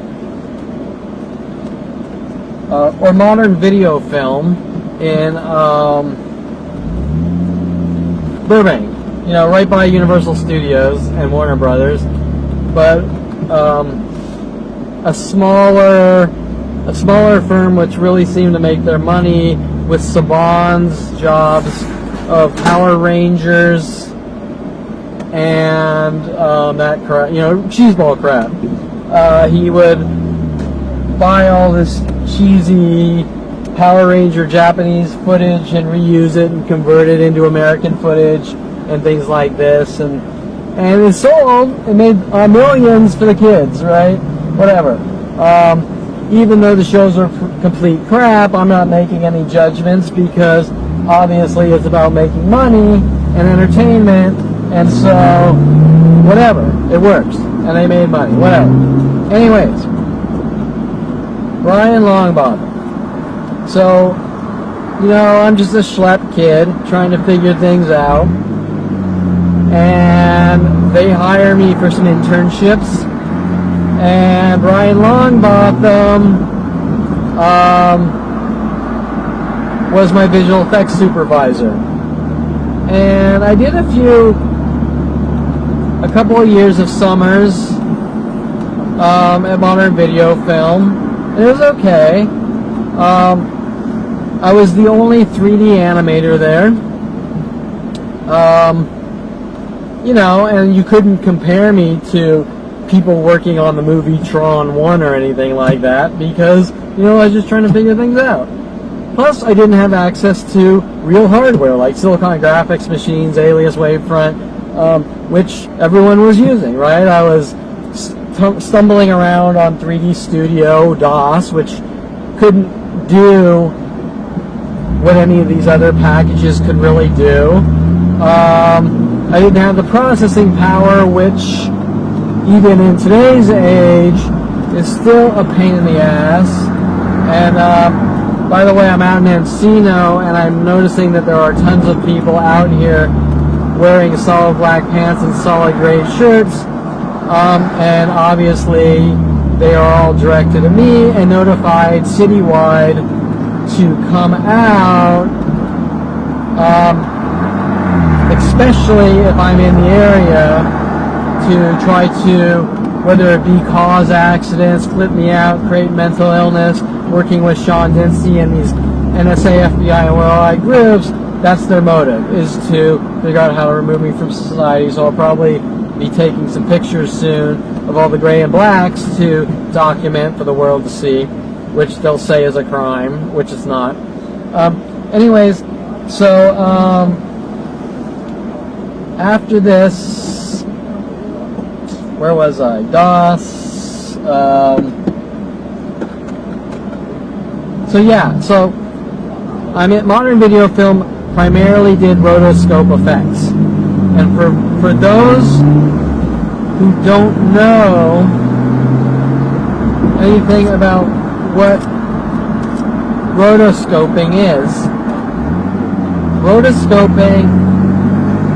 or modern video film in Burbank, you know, right by Universal Studios and Warner Brothers, but a smaller firm which really seemed to make their money with Saban's jobs of Power Rangers and that crap, you know, cheeseball crap. He would buy all this cheesy Power Ranger Japanese footage and reuse it and convert it into American footage and things like this, and it sold. It made millions for the kids, right? Whatever. Even though the shows are complete crap, I'm not making any judgments because obviously it's about making money and entertainment, and so whatever, it works, and they made money, whatever. Anyways, Brian Longbotham. So, you know, I'm just a schlep kid trying to figure things out, and they hire me for some internships, and Brian Longbotham was my visual effects supervisor, and I did a couple of years of summers at Modern Video Film. It was okay. I was the only 3D animator there. You know, and you couldn't compare me to people working on the movie Tron 1 or anything like that because, you know, I was just trying to figure things out. Plus, I didn't have access to real hardware like Silicon Graphics machines, Alias Wavefront, which everyone was using, right? I was stumbling around on 3D Studio, DOS, which couldn't do what any of these other packages could really do. I didn't have the processing power, which even in today's age is still a pain in the ass. And By the way, I'm out in Encino, and I'm noticing that there are tons of people out here wearing solid black pants and solid gray shirts, and obviously they are all directed at me and notified citywide to come out, especially if I'm in the area, to try to, whether it be cause accidents, flip me out, create mental illness, working with Sean Dinsey and these NSA, FBI, and worldwide groups. That's their motive, is to figure out how to remove me from society. So I'll probably be taking some pictures soon of all the gray and blacks to document for the world to see, which they'll say is a crime, which it's not. Anyways, so after this, where was I? DOS. So yeah, so I'm at Modern Video Film, primarily did rotoscope effects. And for those who don't know anything about what rotoscoping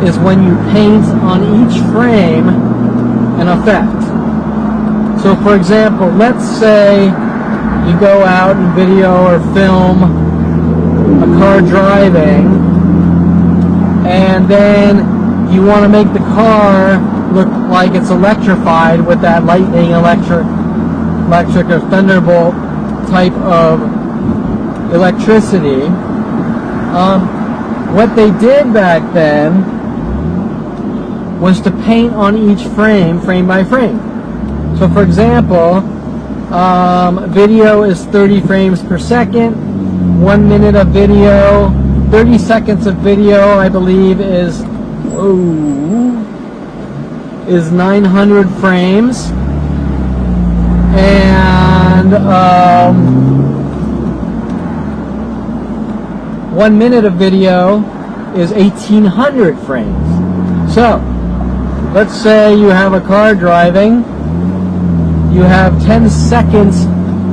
is when you paint on each frame an effect. So for example, let's say you go out and video or film a car driving, and then you want to make the car look like it's electrified with that lightning, electric or thunderbolt type of electricity. What they did back then was to paint on each frame, frame by frame. So for example, video is 30 frames per second, 1 minute of video, 30 seconds of video, I believe, is 900 frames, and 1 minute of video is 1800 frames. So let's say you have a car driving, you have 10 seconds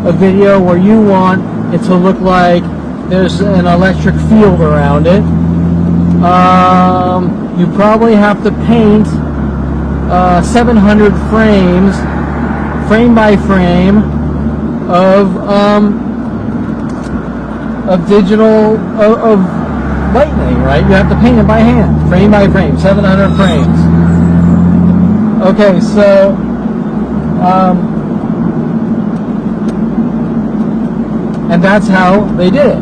of video where you want it to look like there's an electric field around it. You probably have to paint 700 frames, frame by frame, of digital, of lightning, right? You have to paint it by hand, frame by frame, 700 frames. Okay, so and that's how they did it,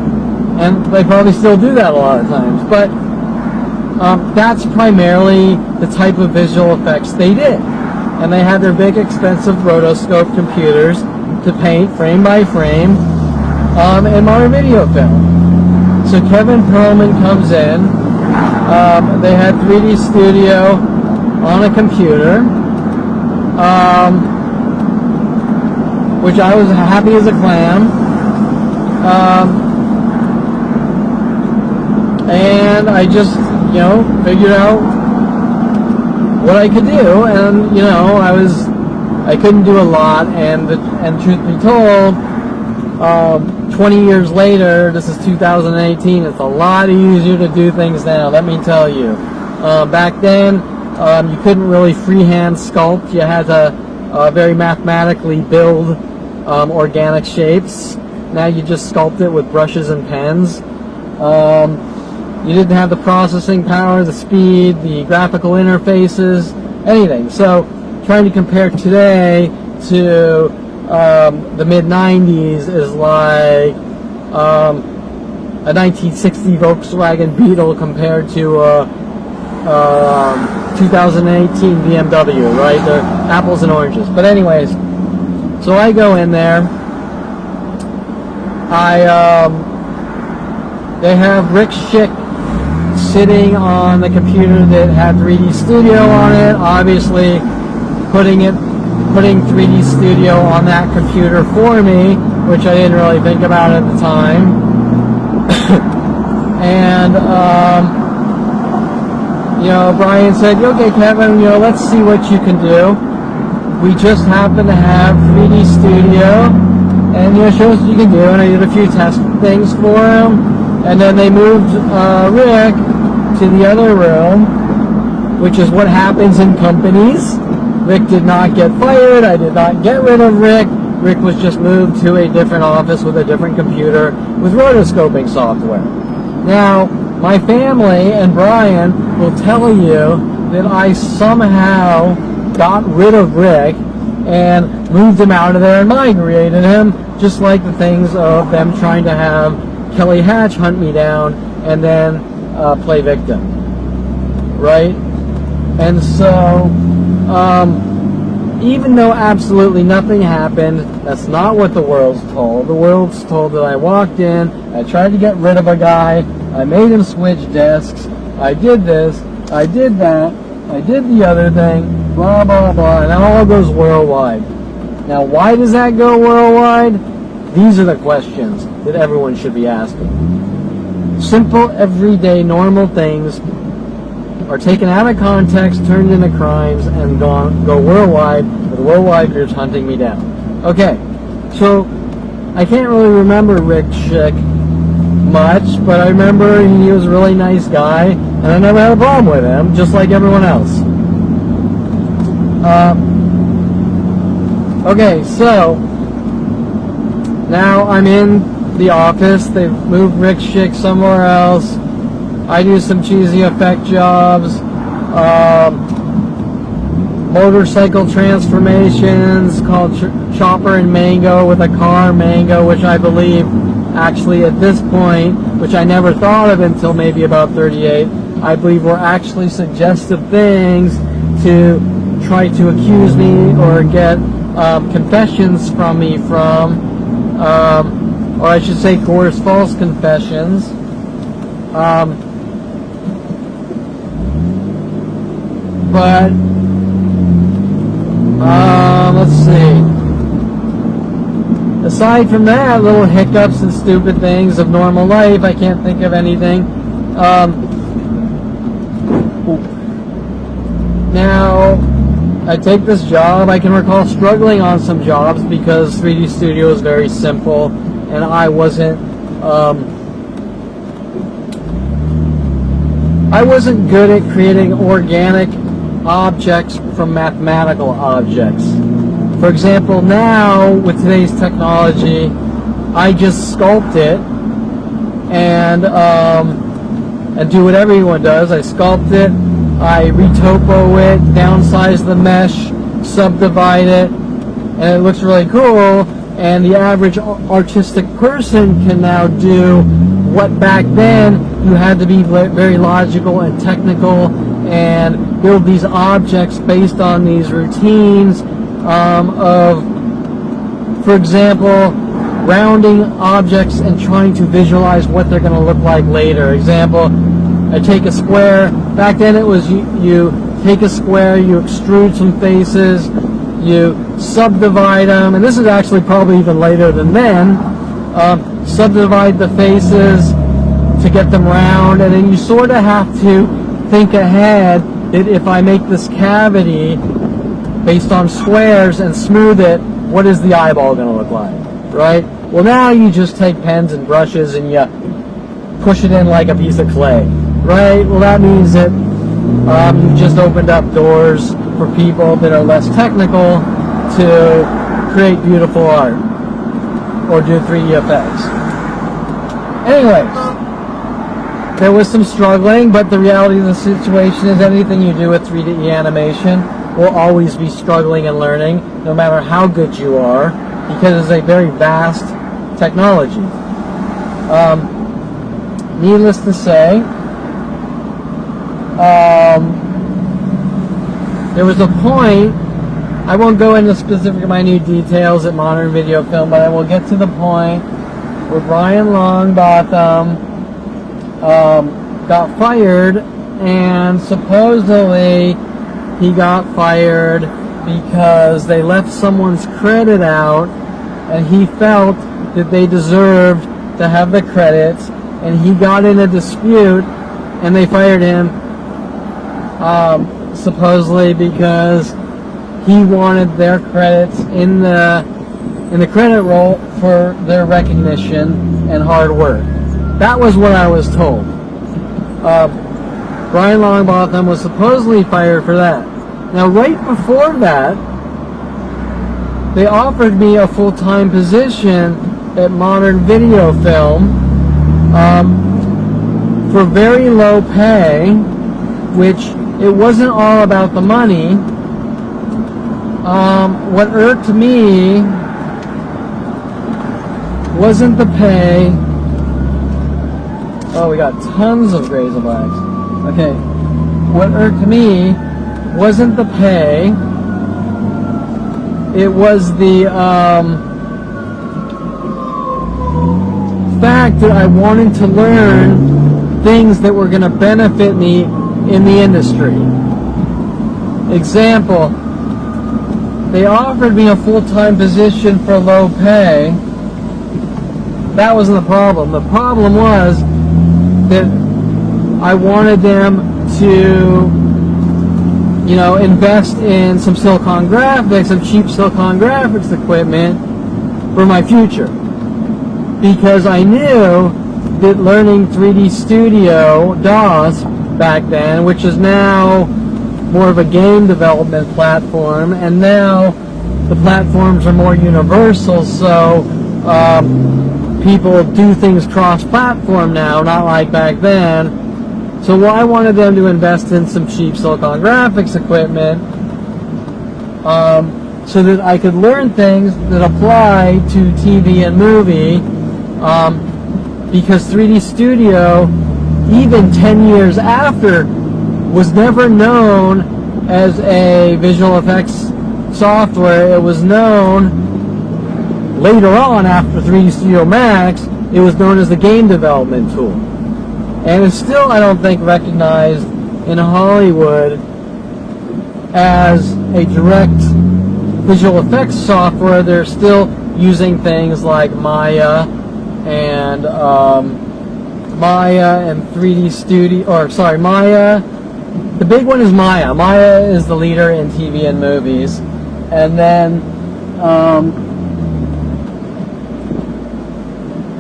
and they probably still do that a lot of times, but that's primarily the type of visual effects they did, and they had their big expensive rotoscope computers to paint frame by frame in modern video film. So Kevin Perlman comes in, they had 3D Studio on a computer, which I was happy as a clam. And I just, figured out what I could do, and I couldn't do a lot, and truth be told, 20 years later, this is 2018, it's a lot easier to do things now, let me tell you. Back then, you couldn't really freehand sculpt, you had to very mathematically build organic shapes. Now you just sculpt it with brushes and pens. You didn't have the processing power, the speed, the graphical interfaces, anything. So trying to compare today to the mid-90s is like a 1960 Volkswagen Beetle compared to a 2018 BMW, right? They're apples and oranges. But anyways, so I go in there. They have Rick Schick sitting on the computer that had 3D Studio on it, obviously putting 3D Studio on that computer for me, which I didn't really think about at the time. And Brian said, okay, Kevin, let's see what you can do. We just happen to have 3D Studio, and showed us what you can do, and I did a few test things for him, and then they moved Rick to the other room, which is what happens in companies. Rick did not get fired. I did not get rid of Rick. Rick was just moved to a different office with a different computer with rotoscoping software. Now, my family and Brian will tell you that I somehow got rid of Rick and moved him out of there and migrated him, just like the things of them trying to have Kelly Hatch hunt me down and then play victim, right? And so, even though absolutely nothing happened, that's not what the world's told. The world's told that I walked in, I tried to get rid of a guy, I made him switch desks, I did this, I did that, I did the other thing, blah, blah, blah, and it all goes worldwide. Now, why does that go worldwide? These are the questions that everyone should be asking. Simple, everyday, normal things are taken out of context, turned into crimes, and go worldwide, with worldwide groups hunting me down. Okay, so I can't really remember Rick Schick much, but I remember he was a really nice guy, and I never had a problem with him, just like everyone else. Okay, so now I'm in the office. They've moved Rick Schick somewhere else. I do some cheesy effect jobs, motorcycle transformations called Chopper and Mango with a car Mango, which I believe actually at this point, which I never thought of until maybe about 38, I believe were actually suggestive things to try to accuse me or get confessions from me from, or I should say coerce false confessions. But let's see. Aside from that, little hiccups and stupid things of normal life, I can't think of anything. Now, I take this job. I can recall struggling on some jobs because 3D Studio is very simple, and I wasn't good at creating organic objects from mathematical objects. For example, now with today's technology, I just sculpt it and do what everyone does. I sculpt it, I retopo it, downsize the mesh, subdivide it, and it looks really cool. And the average artistic person can now do what back then you had to be very logical and technical and build these objects based on these routines of, for example, rounding objects and trying to visualize what they're going to look like later. Example, I take a square. Back then it was you take a square, you extrude some faces, you subdivide them, and this is actually probably even later than then, subdivide the faces to get them round, and then you sort of have to think ahead that if I make this cavity based on squares and smooth it, what is the eyeball going to look like, right? Well, now you just take pens and brushes and you push it in like a piece of clay, right? Well, that means that you've just opened up doors for people that are less technical to create beautiful art or do 3D effects. Anyways, there was some struggling, but the reality of the situation is anything you do with 3D animation will always be struggling and learning, no matter how good you are, because it's a very vast technology. Needless to say, there was a point, I won't go into specific minute details at Modern Video Film, but I will get to the point where Brian Longbotham got fired, and supposedly he got fired because they left someone's credit out and he felt that they deserved to have the credits, and he got in a dispute and they fired him supposedly because he wanted their credits in the in the credit roll for their recognition and hard work. That was what I was told. Brian Longbotham was supposedly fired for that. Now, right before that, they offered me a full-time position at Modern Video Film for very low pay, which it wasn't all about the money. What irked me wasn't the pay. Oh, we got tons of grays and blacks. Okay. What irked me wasn't the pay. It was the fact that I wanted to learn things that were going to benefit me in the industry. Example, they offered me a full-time position for low pay. That wasn't the problem. The problem was that I wanted them to, invest in some Silicon Graphics, some cheap Silicon Graphics equipment for my future. Because I knew that learning 3D Studio, DOS, back then, which is now more of a game development platform, and now the platforms are more universal, so people do things cross-platform now, not like back then. So I wanted them to invest in some cheap Silicon Graphics equipment so that I could learn things that apply to TV and movie, because 3D Studio, even 10 years after, was never known as a visual effects software. It was known later on, after 3D Studio Max, it was known as the game development tool. And it's still, I don't think, recognized in Hollywood as a direct visual effects software. They're still using things like Maya and 3D Studio, Maya. The big one is Maya. Maya is the leader in TV and movies. And then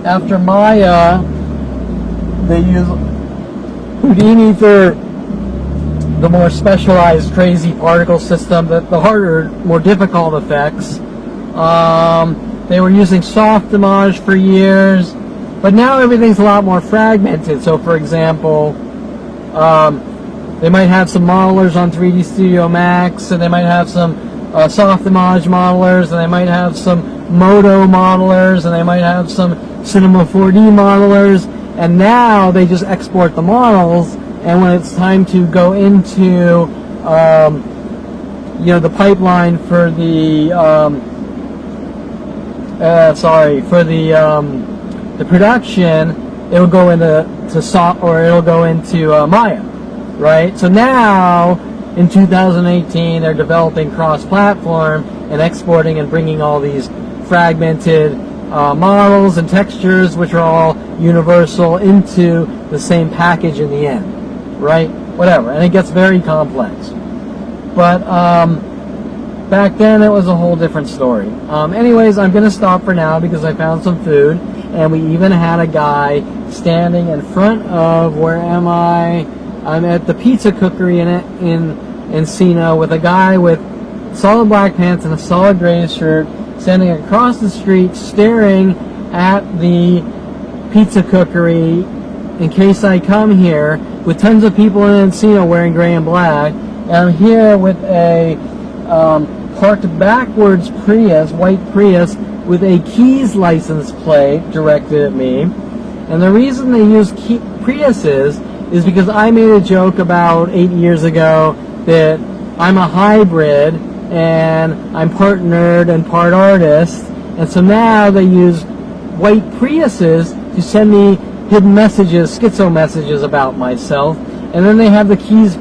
after Maya, they use Houdini for the more specialized crazy particle system, the harder, more difficult effects. They were using Softimage for years, but now everything's a lot more fragmented. So, for example, they might have some modelers on 3D Studio Max, and they might have some Softimage modelers, and they might have some Modo modelers, and they might have some Cinema 4D modelers, and now they just export the models, and when it's time to go into the pipeline for the the production, it'll go into it'll go into Maya, right? So now in 2018 they're developing cross-platform and exporting and bringing all these fragmented models and textures, which are all universal, into the same package in the end, right? Whatever, and it gets very complex. But back then it was a whole different story. Anyways, I'm going to stop for now because I found some food, and we even had a guy standing in front of, where am I? I'm at the pizza cookery in Encino, with a guy with solid black pants and a solid gray shirt standing across the street staring at the pizza cookery in case I come here, with tons of people in Encino wearing gray and black. And I'm here with a parked backwards Prius, white Prius, with a Keys license plate directed at me. And the reason they use Priuses is because I made a joke about 8 years ago that I'm a hybrid and I'm part nerd and part artist, and so now they use white Priuses to send me hidden messages, schizo messages about myself, and then they have the Keys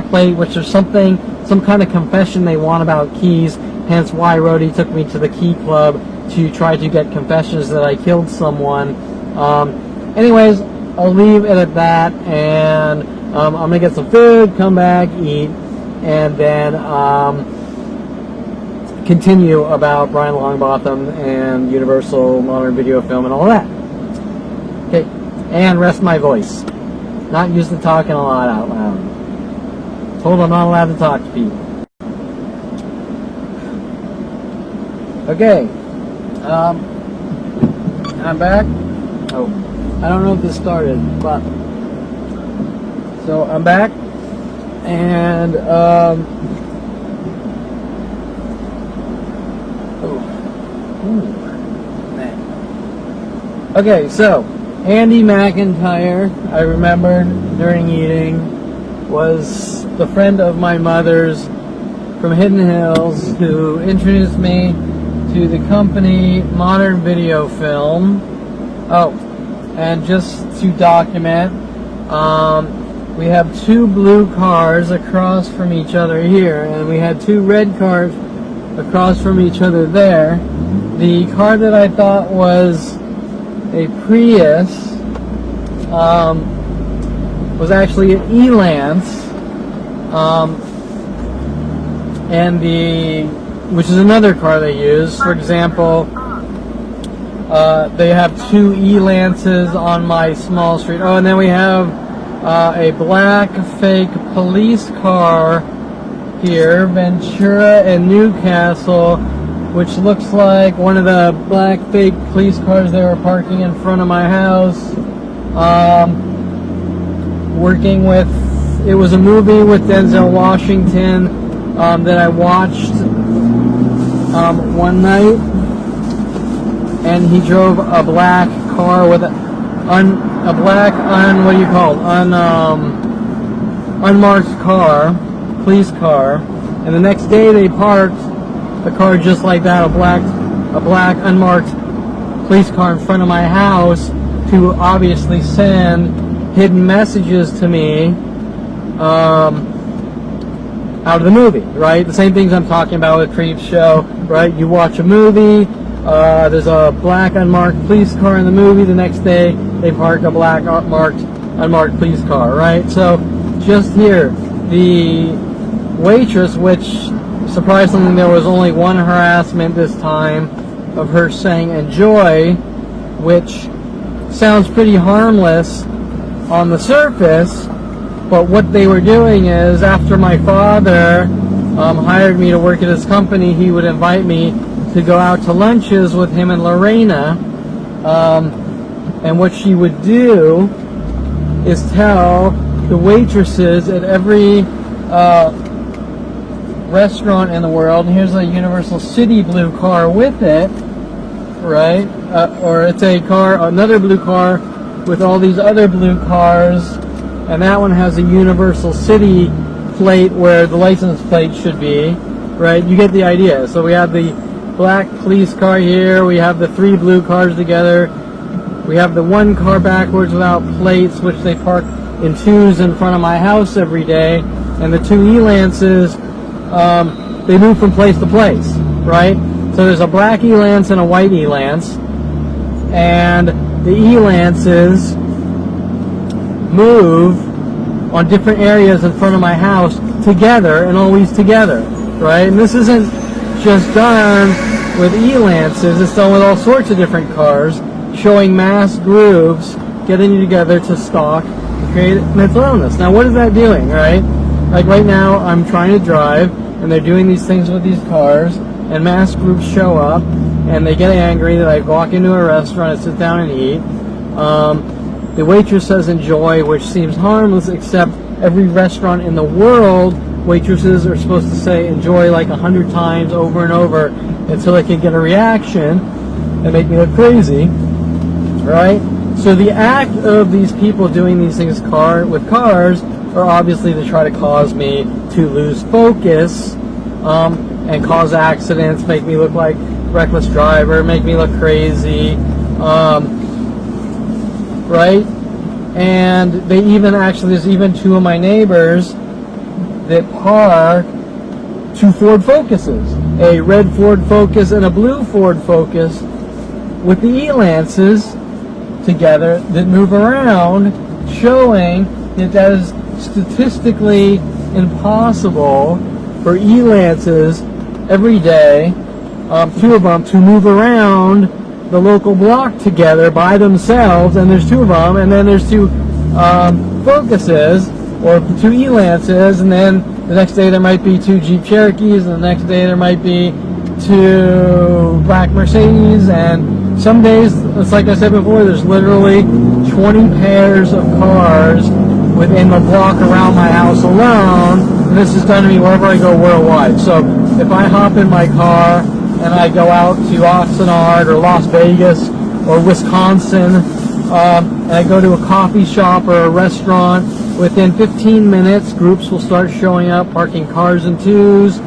plate, which is some kind of confession they want about Keys, hence why Rhodey took me to the Key Club to try to get confessions that I killed someone. Anyways, I'll leave it at that, and I'm going to get some food, come back, eat, and then continue about Brian Longbotham and Universal Modern Video Film and all that. Okay, and rest my voice. Not used to talking a lot out loud. Told I'm not allowed to talk to people. Okay, I'm back. Oh, I don't know if this started, but so I'm back, and okay, so Andy McIntyre, I remembered during eating, was the friend of my mother's from Hidden Hills who introduced me to the company Modern Video Film. Oh, and just to document, we have 2 blue cars across from each other here, and we had 2 red cars across from each other there. The car that I thought was a Prius was actually an E-Lance, and which is another car they use. For example, they have 2 E-Lances on my small street. Oh, and then we have a black fake police car here, Ventura and Newcastle, which looks like one of the black fake police cars they were parking in front of my house. Working with, it was a movie with Denzel Washington that I watched one night, and he drove a black car with unmarked car, police car, and the next day they parked a car just like that, a black unmarked police car in front of my house to obviously send hidden messages to me out of the movie, right? The same things I'm talking about with Creep Show, right? You watch a movie, there's a black unmarked police car in the movie, the next day they park a black unmarked police car, right? So just here, the waitress, which surprisingly there was only one harassment this time of her saying enjoy, which sounds pretty harmless on the surface, but what they were doing is, after my father hired me to work at his company, he would invite me to go out to lunches with him and Lorena, and what she would do is tell the waitresses at every restaurant in the world, and here's a Universal City blue car with it, right? Or it's a car, another blue car with all these other blue cars, and that one has a Universal City plate where the license plate should be, right? You get the idea. So we have the black police car here, we have the 3 blue cars together, we have the 1 car backwards without plates, which they park in 2s in front of my house every day, and the 2 E-Lances, they move from place to place, right? So there's a black E-Lance and a white E-Lance, and the E-Lances move on different areas in front of my house together, and always together, right? And this isn't just done with E-Lances, it's done with all sorts of different cars, showing mass groups getting together to stalk and create mental illness. Now what is that doing, right? Like right now I'm trying to drive, and they're doing these things with these cars, and mass groups show up, and they get angry that I walk into a restaurant and sit down and eat. The waitress says enjoy, which seems harmless, except every restaurant in the world, waitresses are supposed to say enjoy like 100 times over and over until they can get a reaction and make me look crazy, right? So the act of these people doing these things with cars are obviously to try to cause me to lose focus, and cause accidents, make me look like reckless driver, make me look crazy, right? And they even there's even 2 of my neighbors that park 2 Ford Focuses, a red Ford Focus and a blue Ford Focus, with the E-Lances together that move around, showing that is statistically impossible for E-Lances every day, two of them, to move around the local block together by themselves, and there's two of them, and then there's two Focuses, or two Elances, and then the next day there might be two Jeep Cherokees, and the next day there might be two black Mercedes, and some days, it's like I said before, there's literally 20 pairs of cars within the block around my house alone, and this is done to me wherever I go worldwide. So if I hop in my car and I go out to Oxnard or Las Vegas or Wisconsin, and I go to a coffee shop or a restaurant, within 15 minutes, groups will start showing up, parking cars in twos.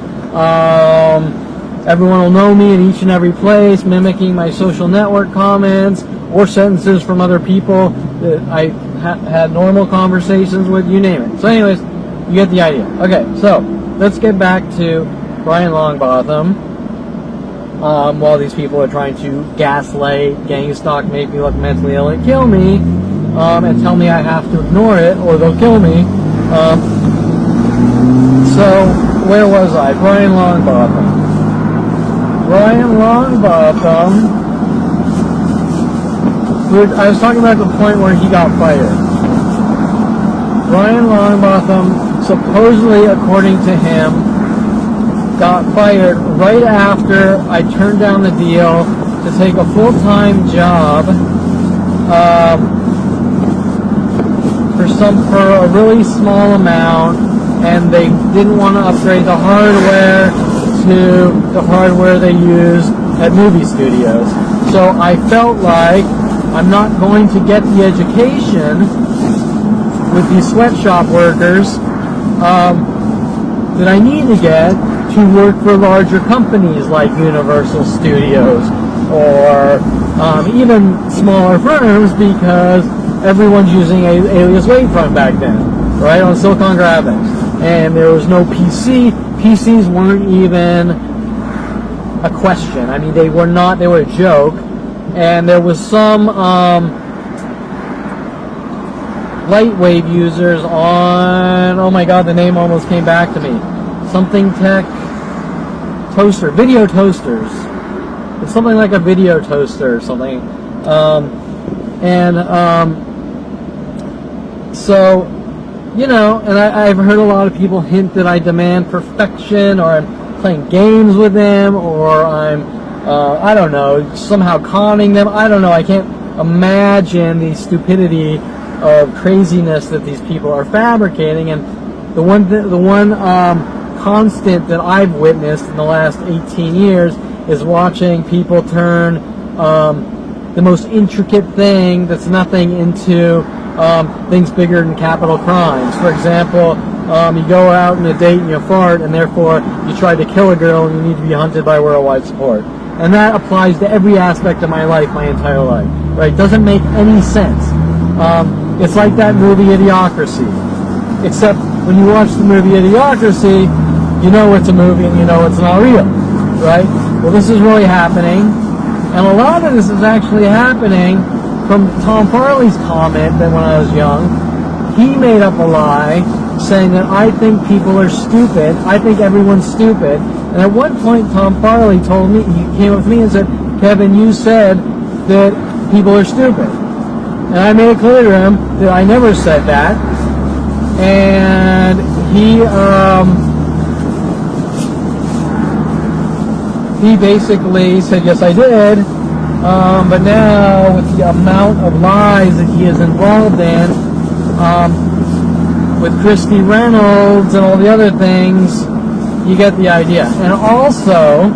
Everyone will know me in each and every place, mimicking my social network comments or sentences from other people that I had normal conversations with, you name it. So anyways, you get the idea. Okay, so let's get back to Brian Longbotham. While these people are trying to gaslight, gang stalk, make me look mentally ill, and kill me, and tell me I have to ignore it or they'll kill me. So where was I? Brian Longbotham. I was talking about the point where he got fired. Brian Longbotham, supposedly, according to him, got fired right after I turned down the deal to take a full-time job for a really small amount, and they didn't want to upgrade the hardware to the hardware they use at movie studios. So I felt like I'm not going to get the education with these sweatshop workers that I need to get to work for larger companies like Universal Studios or even smaller firms, because everyone's using Alias Wavefront back then, right, on Silicon Graphics. And there was no PC. PCs weren't even a question. I mean, they were a joke. And there was some Lightwave users on, oh my god, the name almost came back to me. Something Tech toaster, video toasters. It's something like a video toaster or something. So, you know, and I've heard a lot of people hint that I demand perfection, or I'm playing games with them, or I'm, I don't know, somehow conning them. I don't know. I can't imagine the stupidity of craziness that these people are fabricating. And the one constant that I've witnessed in the last 18 years is watching people turn the most intricate thing that's nothing into things bigger than capital crimes. For example, you go out on a date and you fart, and therefore you try to kill a girl and you need to be hunted by worldwide support. And that applies to every aspect of my life, my entire life. Right? Doesn't make any sense. It's like that movie Idiocracy. Except when you watch the movie Idiocracy, you know it's a movie and you know it's not real. Right? Well, this is really happening. And a lot of this is actually happening from Tom Farley's comment that when I was young, he made up a lie saying that I think people are stupid. I think everyone's stupid. And at one point, Tom Farley told me, he came up to me and said, Kevin, you said that people are stupid. And I made it clear to him that I never said that. And he basically said, yes, I did. But now, with the amount of lies that he is involved in, with Christy, Reynolds, and all the other things, you get the idea. And also,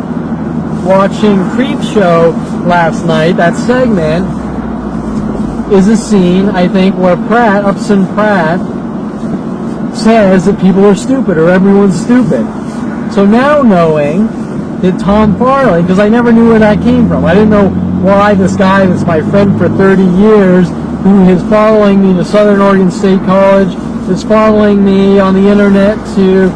watching Creep Show last night, that segment is a scene, I think, where Upson Pratt says that people are stupid, or everyone's stupid. So now knowing that Tom Farley, because I never knew where that came from. I didn't know why this guy that's my friend for 30 years, who is following me to Southern Oregon State College, is following me on the internet to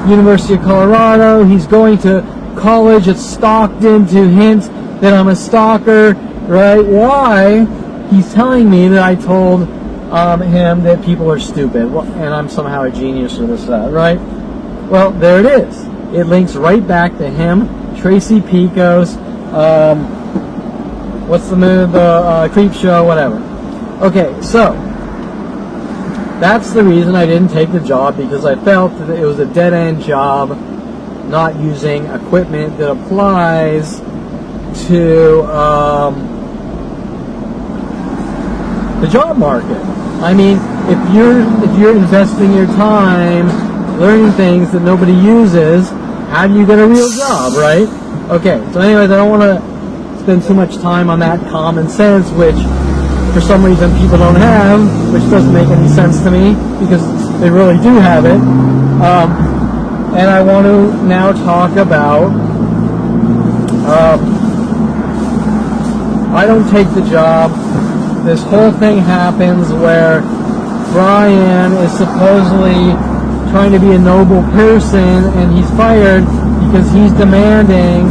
University of Colorado. He's going to college at Stockton to hint that I'm a stalker, right? Why? He's telling me that I told him that people are stupid, well, and I'm somehow a genius or this, that, right? Well, there it is. it links right back to him, Tracy Picos, what's the movie, the Creep Show, whatever. Okay, so that's the reason I didn't take the job, because I felt that it was a dead-end job, not using equipment that applies to the job market. I mean, if you're investing your time learning things that nobody uses, how do you get a real job, right? Okay, so anyways, I don't want to spend too much time on that common sense, which for some reason people don't have, which doesn't make any sense to me, because they really do have it. And I want to now talk about I don't take the job. This whole thing happens where Brian is supposedly trying to be a noble person, and he's fired because he's demanding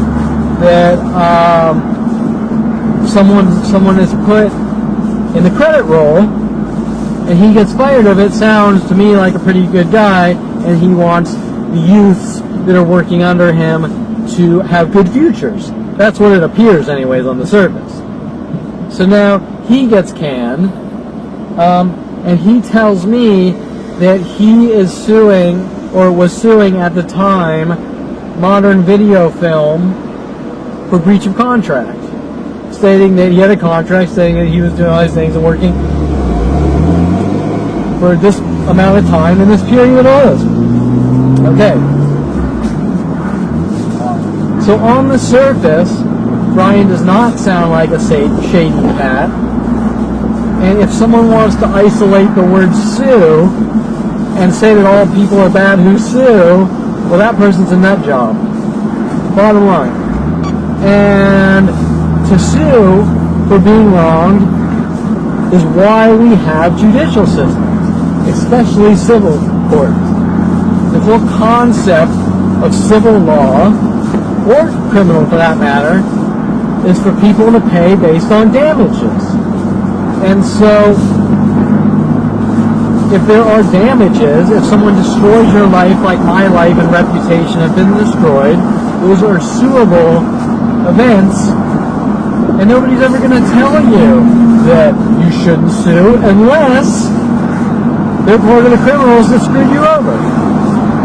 that someone is put in the credit roll, and he gets fired of it. Sounds to me like a pretty good guy, and he wants the youths that are working under him to have good futures. That's what it appears anyways on the surface. So now he gets canned, and he tells me that he is suing, or was suing at the time, Modern Video Film for breach of contract, stating that he had a contract, stating that he was doing all these things and working for this amount of time in this period of this. Okay. So on the surface, Brian does not sound like a shady cat. And if someone wants to isolate the word sue and say that all people are bad who sue, well, that person's a nut job. Bottom line. And to sue for being wronged is why we have judicial systems, especially civil courts. The whole concept of civil law, or criminal for that matter, is for people to pay based on damages. And so, if there are damages, if someone destroys your life like my life and reputation have been destroyed, those are suable events, and nobody's ever going to tell you that you shouldn't sue unless they're part of the criminals that screwed you over.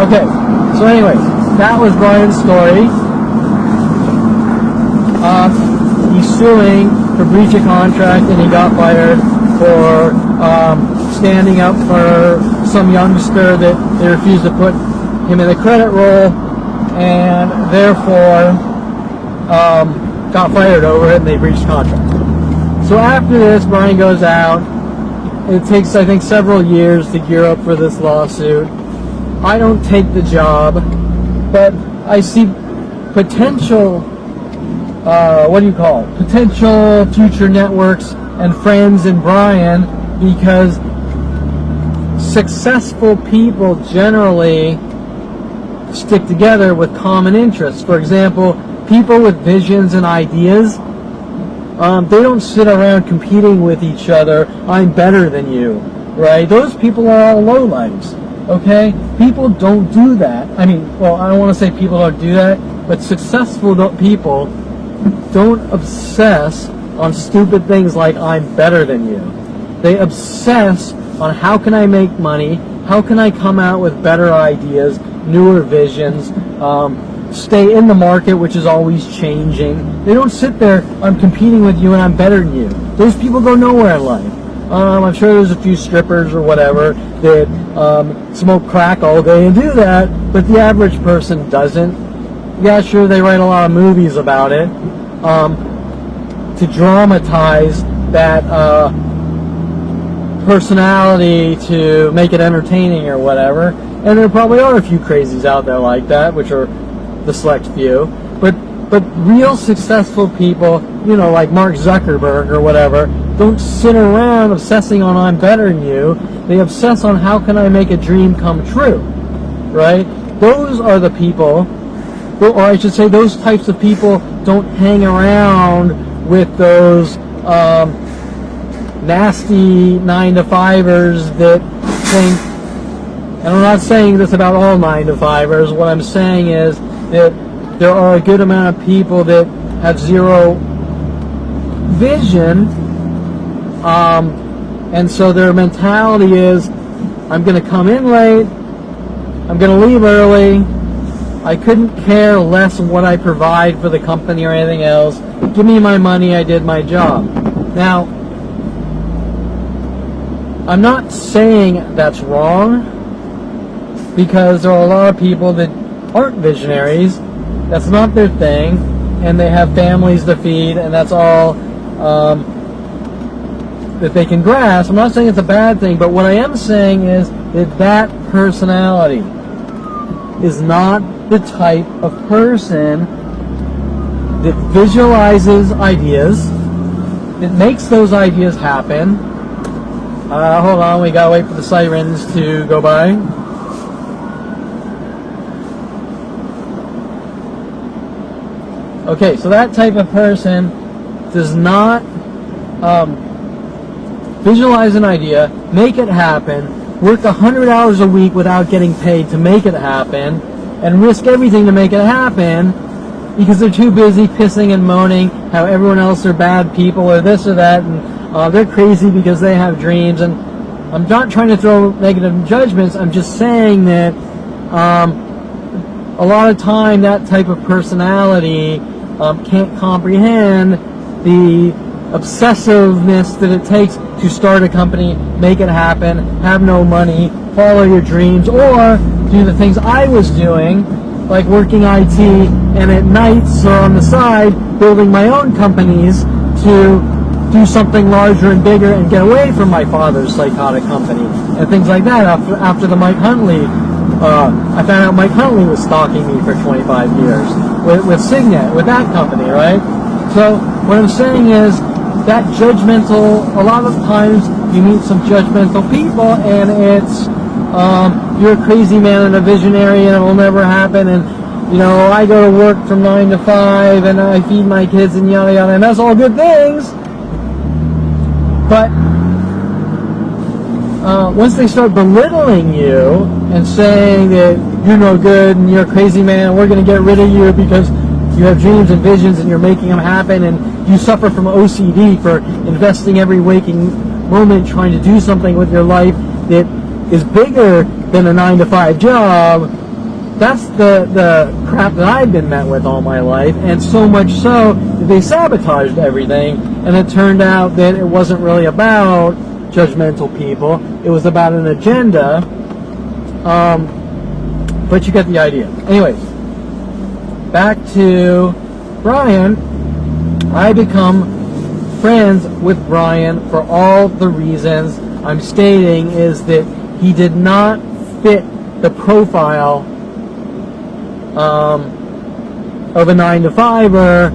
Okay, so anyways, that was Brian's story. He's suing for breach of contract, and he got fired for standing up for some youngster that they refused to put him in the credit roll, and therefore got fired over it, and they breached contract. So after this, Brian goes out. It takes, I think, several years to gear up for this lawsuit. I don't take the job, but I see potential potential future networks and friends in Brian, because successful people generally stick together with common interests. For example, people with visions and ideas, they don't sit around competing with each other. I'm better than you, right? Those people are all lowlifes, okay? People don't do that. I mean, well, I don't want to say people don't do that, but successful people don't obsess on stupid things like I'm better than you. They obsess on how can I make money, how can I come out with better ideas, newer visions, stay in the market, which is always changing. They don't sit there, I'm competing with you and I'm better than you. Those people go nowhere in life. I'm sure there's a few strippers or whatever that smoke crack all day and do that, but the average person doesn't. Yeah, sure, they write a lot of movies about it to dramatize that personality, to make it entertaining or whatever. And there probably are a few crazies out there like that, which are the select few. But real successful people, you know, like Mark Zuckerberg or whatever, don't sit around obsessing on I'm better than you. They obsess on how can I make a dream come true, right? Those are the people, or I should say those types of people don't hang around with those nasty 9-to-5ers that think, and I'm not saying this about all 9-to-5ers, what I'm saying is that there are a good amount of people that have zero vision, and so their mentality is, I'm going to come in late, I'm going to leave early, I couldn't care less what I provide for the company or anything else, give me my money, I did my job. Now, I'm not saying that's wrong, because there are a lot of people that aren't visionaries, that's not their thing, and they have families to feed, and that's all that they can grasp. I'm not saying it's a bad thing, but what I am saying is that personality is not the type of person that visualizes ideas, that makes those ideas happen. Hold on, we gotta wait for the sirens to go by. Okay, so that type of person does not visualize an idea, make it happen, work 100 hours a week without getting paid to make it happen, and risk everything to make it happen because they're too busy pissing and moaning how everyone else are bad people or this or that, and they're crazy because they have dreams. And I'm not trying to throw negative judgments, I'm just saying that a lot of time that type of personality can't comprehend the obsessiveness that it takes to start a company, make it happen, have no money, follow your dreams, or do the things I was doing, like working IT, and at nights or on the side building my own companies to do something larger and bigger and get away from my father's psychotic company and things like that. After the Mike Huntley, I found out Mike Huntley was stalking me for 25 years with Signet, with that company, right? So what I'm saying is that judgmental, a lot of times you meet some judgmental people and it's, you're a crazy man and a visionary and it will never happen, and you know, I go to work from 9 to 5 and I feed my kids and yada yada, and that's all good things. But once they start belittling you and saying that you're no good and you're a crazy man and we're going to get rid of you because you have dreams and visions and you're making them happen, and you suffer from OCD for investing every waking moment trying to do something with your life that is bigger than a 9 to 5 job, that's the crap that I've been met with all my life. And so much so that they sabotaged everything, and it turned out that it wasn't really about judgmental people, it was about an agenda, but you get the idea. Anyways, back to Brian. I become friends with Brian for all the reasons I'm stating, is that he did not fit the profile of a 9 to 5er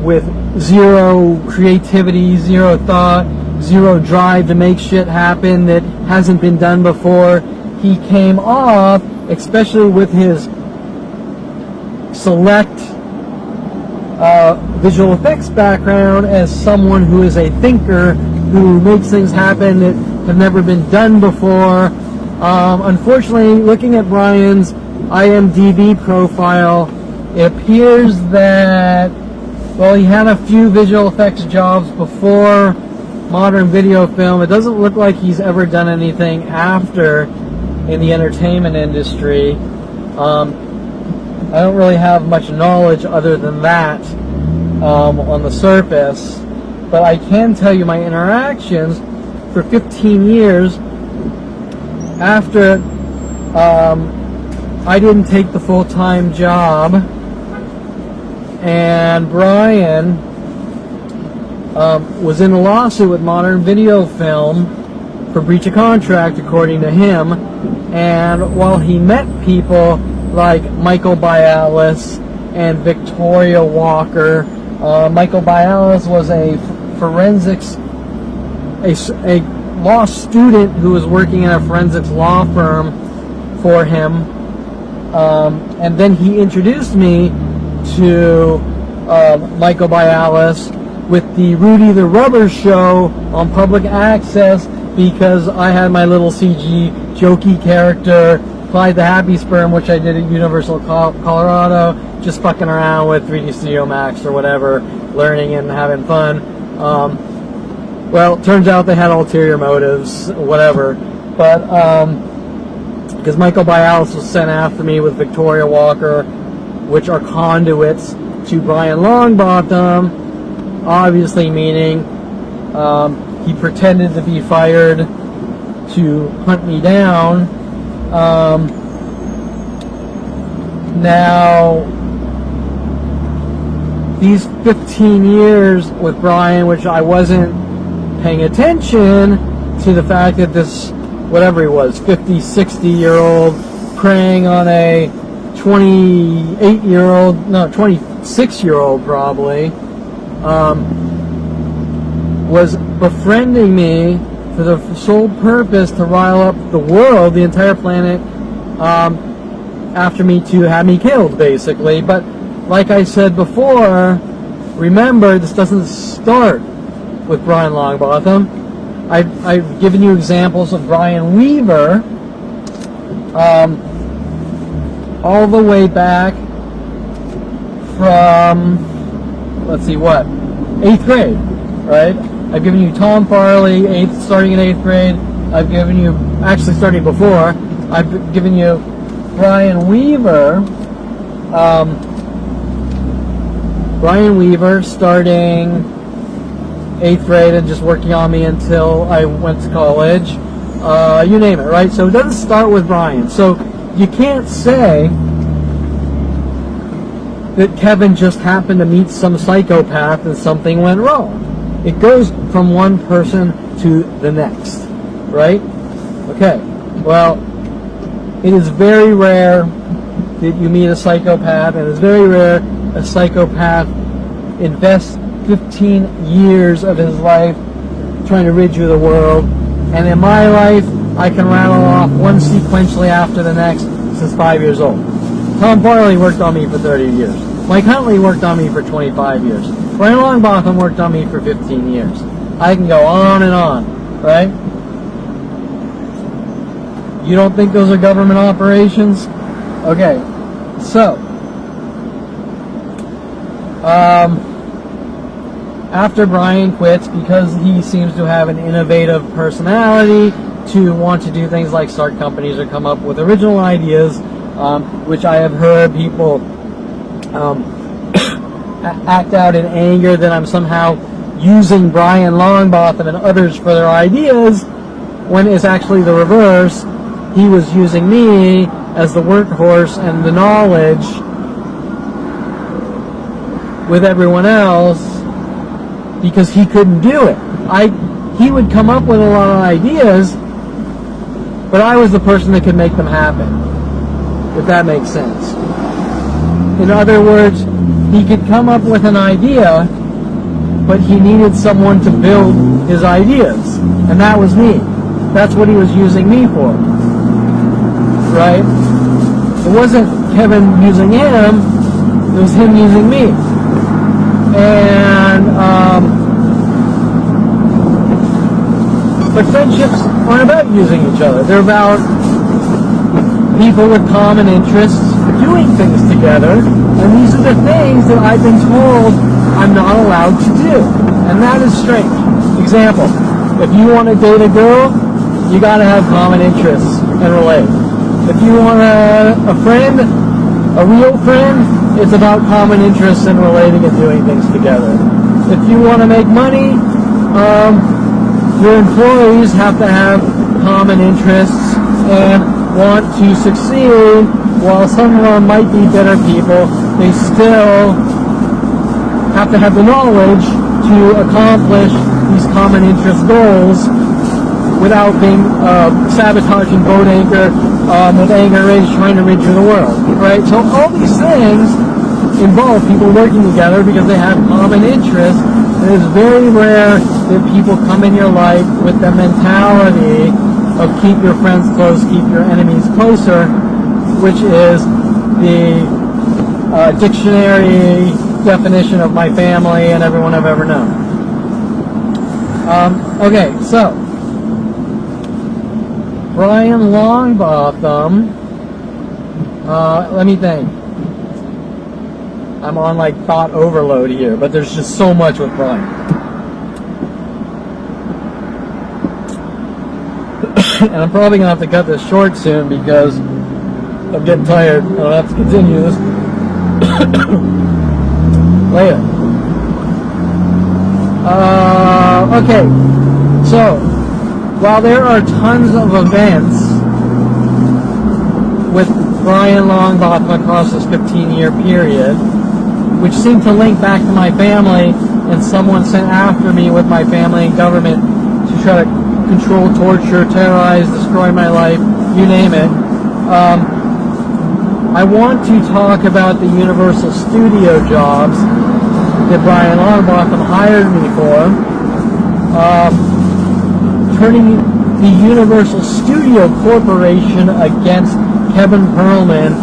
with zero creativity, zero thought, zero drive to make shit happen that hasn't been done before. He came off, especially with his select visual effects background, as someone who is a thinker, who makes things happen that have never been done before. Unfortunately, looking at Brian's IMDb profile, it appears that, well, he had a few visual effects jobs before modern video film. It doesn't look like he's ever done anything after in the entertainment industry. I don't really have much knowledge other than that on the surface, but I can tell you my interactions for 15 years after I didn't take the full-time job, and Brian was in a lawsuit with Modern Video Film for breach of contract, according to him. And while he met people like Michael Bialis and Victoria Walker, Michael Bialis was a forensics, a law student who was working at a forensics law firm for him, and then he introduced me to Michael Bialis with the Rudy the Rubber show on public access, because I had my little CG jokey character applied the Happy Sperm, which I did at Universal Colorado, just fucking around with 3D Studio Max or whatever, learning and having fun. Well, turns out they had ulterior motives, whatever. But because Michael Bialis was sent after me with Victoria Walker, which are conduits to Brian Longbotham, obviously meaning he pretended to be fired to hunt me down. Now, these 15 years with Brian, which I wasn't paying attention to the fact that this, whatever he was, 50, 60-year-old preying on a 28-year-old, no, 26-year-old probably, was befriending me for the sole purpose to rile up the world, the entire planet, after me to have me killed, basically. But like I said before, remember, this doesn't start with Brian Longbotham. I've given you examples of Brian Weaver, all the way back from, let's see, what, 8th grade, right? I've given you Tom Farley, starting in 8th grade. I've given you, actually starting before, I've given you Brian Weaver. Brian Weaver starting 8th grade and just working on me until I went to college. You name it, right? So it doesn't start with Brian. So you can't say that Kevin just happened to meet some psychopath and something went wrong. It goes from one person to the next, right? Okay, well, it is very rare that you meet a psychopath, and it's very rare a psychopath invests 15 years of his life trying to rid you of the world. And in my life, I can rattle off one sequentially after the next since 5 years old. Tom Farley worked on me for 30 years. Mike Huntley worked on me for 25 years. Brian Longbotham worked on me for 15 years. I can go on and on, right? You don't think those are government operations? Okay, so after Brian quits, because he seems to have an innovative personality to want to do things like start companies or come up with original ideas, which I have heard people act out in anger that I'm somehow using Brian Longbotham and others for their ideas, when it's actually the reverse. He was using me as the workhorse and the knowledge with everyone else because he couldn't do it. He would come up with a lot of ideas, but I was the person that could make them happen, if that makes sense. In other words, he could come up with an idea, but he needed someone to build his ideas, and that was me. That's what he was using me for, right? It wasn't Kevin using him, it was him using me. And but friendships aren't about using each other. They're about people with common interests doing things together, and these are the things that I've been told I'm not allowed to do, and that is strange. Example, if you want to date a girl, you got to have common interests and relate. If you want a friend, a real friend, it's about common interests and relating and doing things together. If you want to make money, your employees have to have common interests and want to succeed. While some of them might be better people, they still have to have the knowledge to accomplish these common interest goals without being sabotaging boat anchor with anger rage trying to rid you of the world, right? So all these things involve people working together because they have common interests. It is very rare that people come in your life with the mentality of keep your friends close, keep your enemies closer, which is the dictionary definition of my family and everyone I've ever known. Okay, so Brian Longbotham Let me think. I'm on like thought overload here, but there's just so much with Brian. And I'm probably gonna have to cut this short soon because I'm getting tired. I'll have to continue this later. Okay, so while there are tons of events with Brian Longbotham across this 15-year period, which seem to link back to my family, and someone sent after me with my family and government to try to control, torture, terrorize, destroy my life, you name it. I want to talk about the Universal Studio jobs that Brian Longbotham hired me for, turning the Universal Studio Corporation against Kevin Perlman.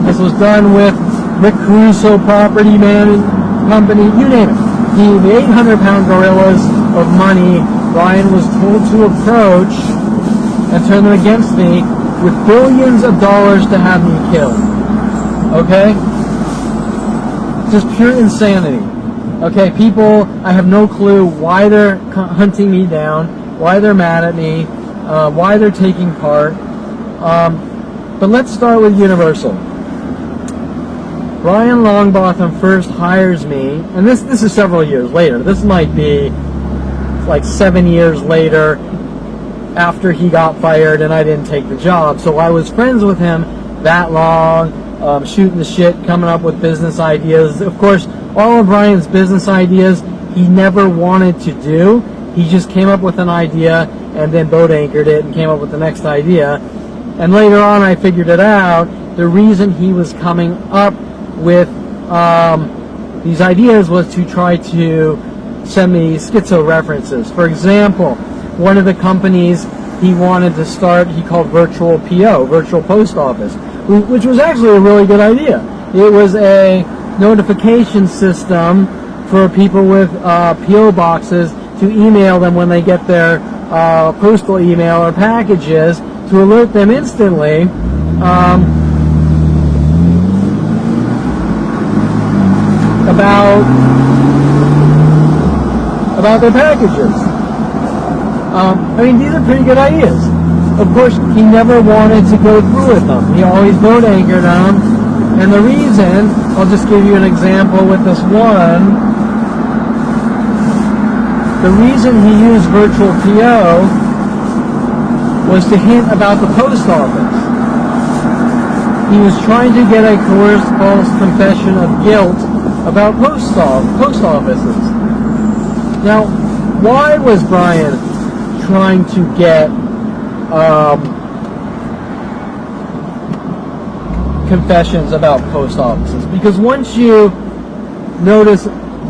This was done with Rick Caruso Property Man Company, you name it. The 800-pound gorillas of money Brian was told to approach and turn them against me with billions of dollars to have me killed. Okay? Just pure insanity. Okay, people, I have no clue why they're hunting me down, why they're mad at me, why they're taking part. But let's start with Universal. Brian Longbotham first hires me, and this is several years later. This might be like 7 years later after he got fired and I didn't take the job. So I was friends with him that long, shooting the shit, coming up with business ideas. Of course, all of Brian's business ideas he never wanted to do. He just came up with an idea and then boat anchored it and came up with the next idea. And later on I figured it out. The reason he was coming up with these ideas was to try to send me schizo references. For example, one of the companies he wanted to start, he called Virtual PO, Virtual Post Office, which was actually a really good idea. It was a notification system for people with PO boxes to email them when they get their postal email or packages to alert them instantly about their packages. I mean, these are pretty good ideas. Of course, he never wanted to go through with them. He always boat anchored them. And the reason, I'll just give you an example with this one. The reason he used Virtual PO was to hint about the post office. He was trying to get a coerced false confession of guilt about post offices. Now, why was Brian trying to get confessions about post offices? Because once you notice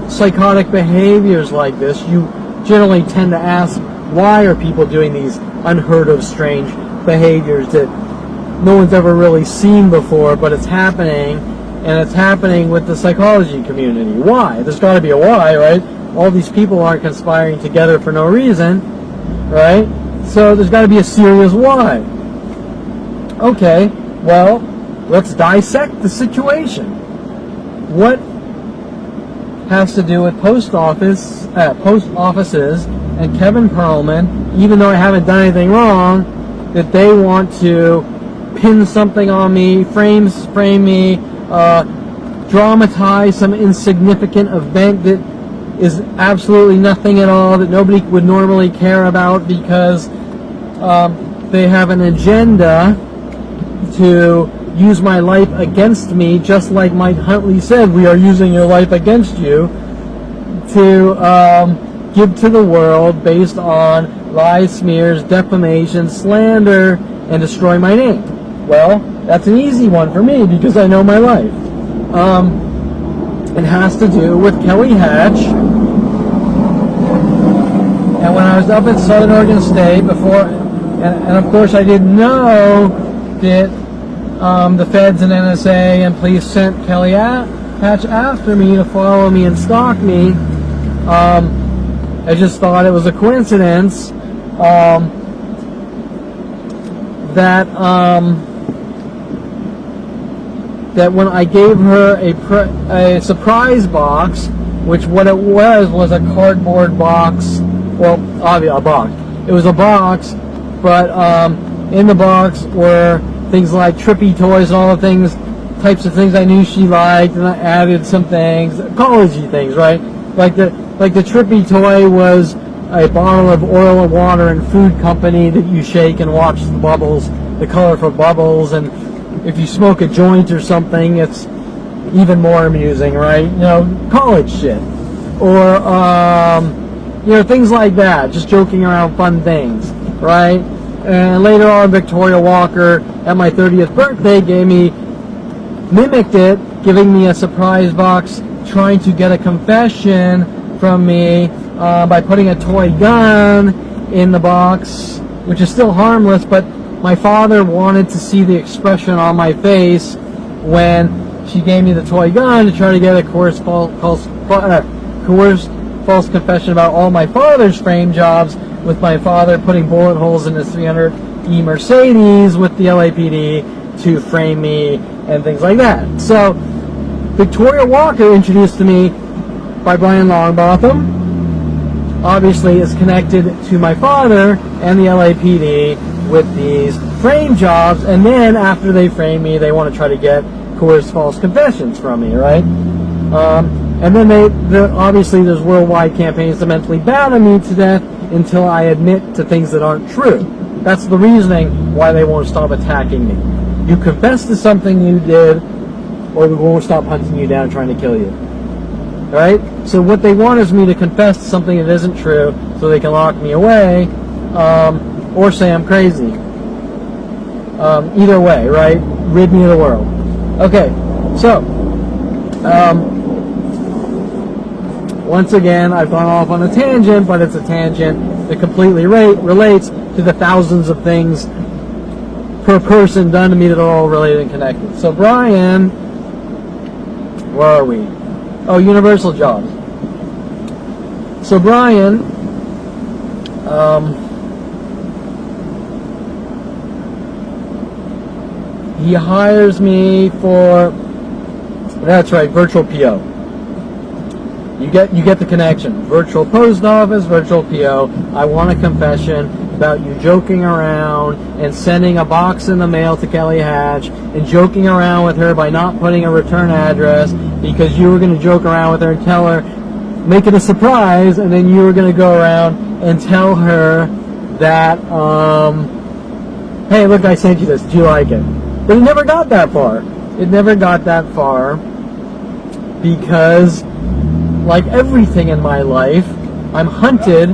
psychotic behaviors like this, you generally tend to ask, why are people doing these unheard of strange behaviors that no one's ever really seen before, but it's happening, and it's happening with the psychology community? Why? There's got to be a why, right? All these people aren't conspiring together for no reason, right? So there's got to be a serious why. Okay, well, let's dissect the situation. What has to do with post offices and Kevin Perlman, even though I haven't done anything wrong, that they want to pin something on me, frame me, dramatize some insignificant event that is absolutely nothing at all, that nobody would normally care about, because they have an agenda to use my life against me, just like Mike Huntley said, we are using your life against you, to give to the world based on lies, smears, defamation, slander, and destroy my name. Well, that's an easy one for me because I know my life. It has to do with Kelly Hatch. And when I was up at Southern Oregon State before, and of course I didn't know that the feds and NSA and police sent Kelly Hatch after me to follow me and stalk me. I just thought it was a coincidence that that when I gave her a surprise box, which what it was a cardboard box. Well, obviously a box. It was a box, but in the box were things like trippy toys and all the types of things I knew she liked, and I added some things, college-y things, right? Like the trippy toy was a bottle of oil and water and food company that you shake and watch the bubbles, the colorful bubbles, and if you smoke a joint or something, it's even more amusing, right? College shit. Or, things like that, just joking around fun things, right? And later on, Victoria Walker, at my 30th birthday, mimicked it, giving me a surprise box, trying to get a confession from me by putting a toy gun in the box, which is still harmless, but my father wanted to see the expression on my face when she gave me the toy gun to try to get a coerced false confession about all my father's frame jobs, with my father putting bullet holes in his 300E Mercedes with the LAPD to frame me and things like that. So Victoria Walker, introduced to me by Brian Longbotham, obviously is connected to my father and the LAPD with these frame jobs, and then after they frame me, they want to try to get coerced false confessions from me, right? And then obviously there's worldwide campaigns to mentally batter me to death until I admit to things that aren't true. That's the reasoning why they won't stop attacking me. You confess to something you did, or we won't stop hunting you down and trying to kill you. Right? So what they want is me to confess to something that isn't true so they can lock me away, or say I'm crazy. Either way, right? Rid me of the world. Okay, so once again, I've gone off on a tangent, but it's a tangent that completely relates to the thousands of things per person done to me that are all related and connected. So Brian, where are we? Oh, universal jobs. So Brian, he hires me for, that's right, virtual PO. You get the connection. Virtual post office, virtual PO. I want a confession about you joking around and sending a box in the mail to Kelly Hatch and joking around with her by not putting a return address because you were going to joke around with her and tell her, make it a surprise, and then you were going to go around and tell her that, hey, look, I sent you this. Do you like it? But it never got that far. It never got that far because, like everything in my life, I'm hunted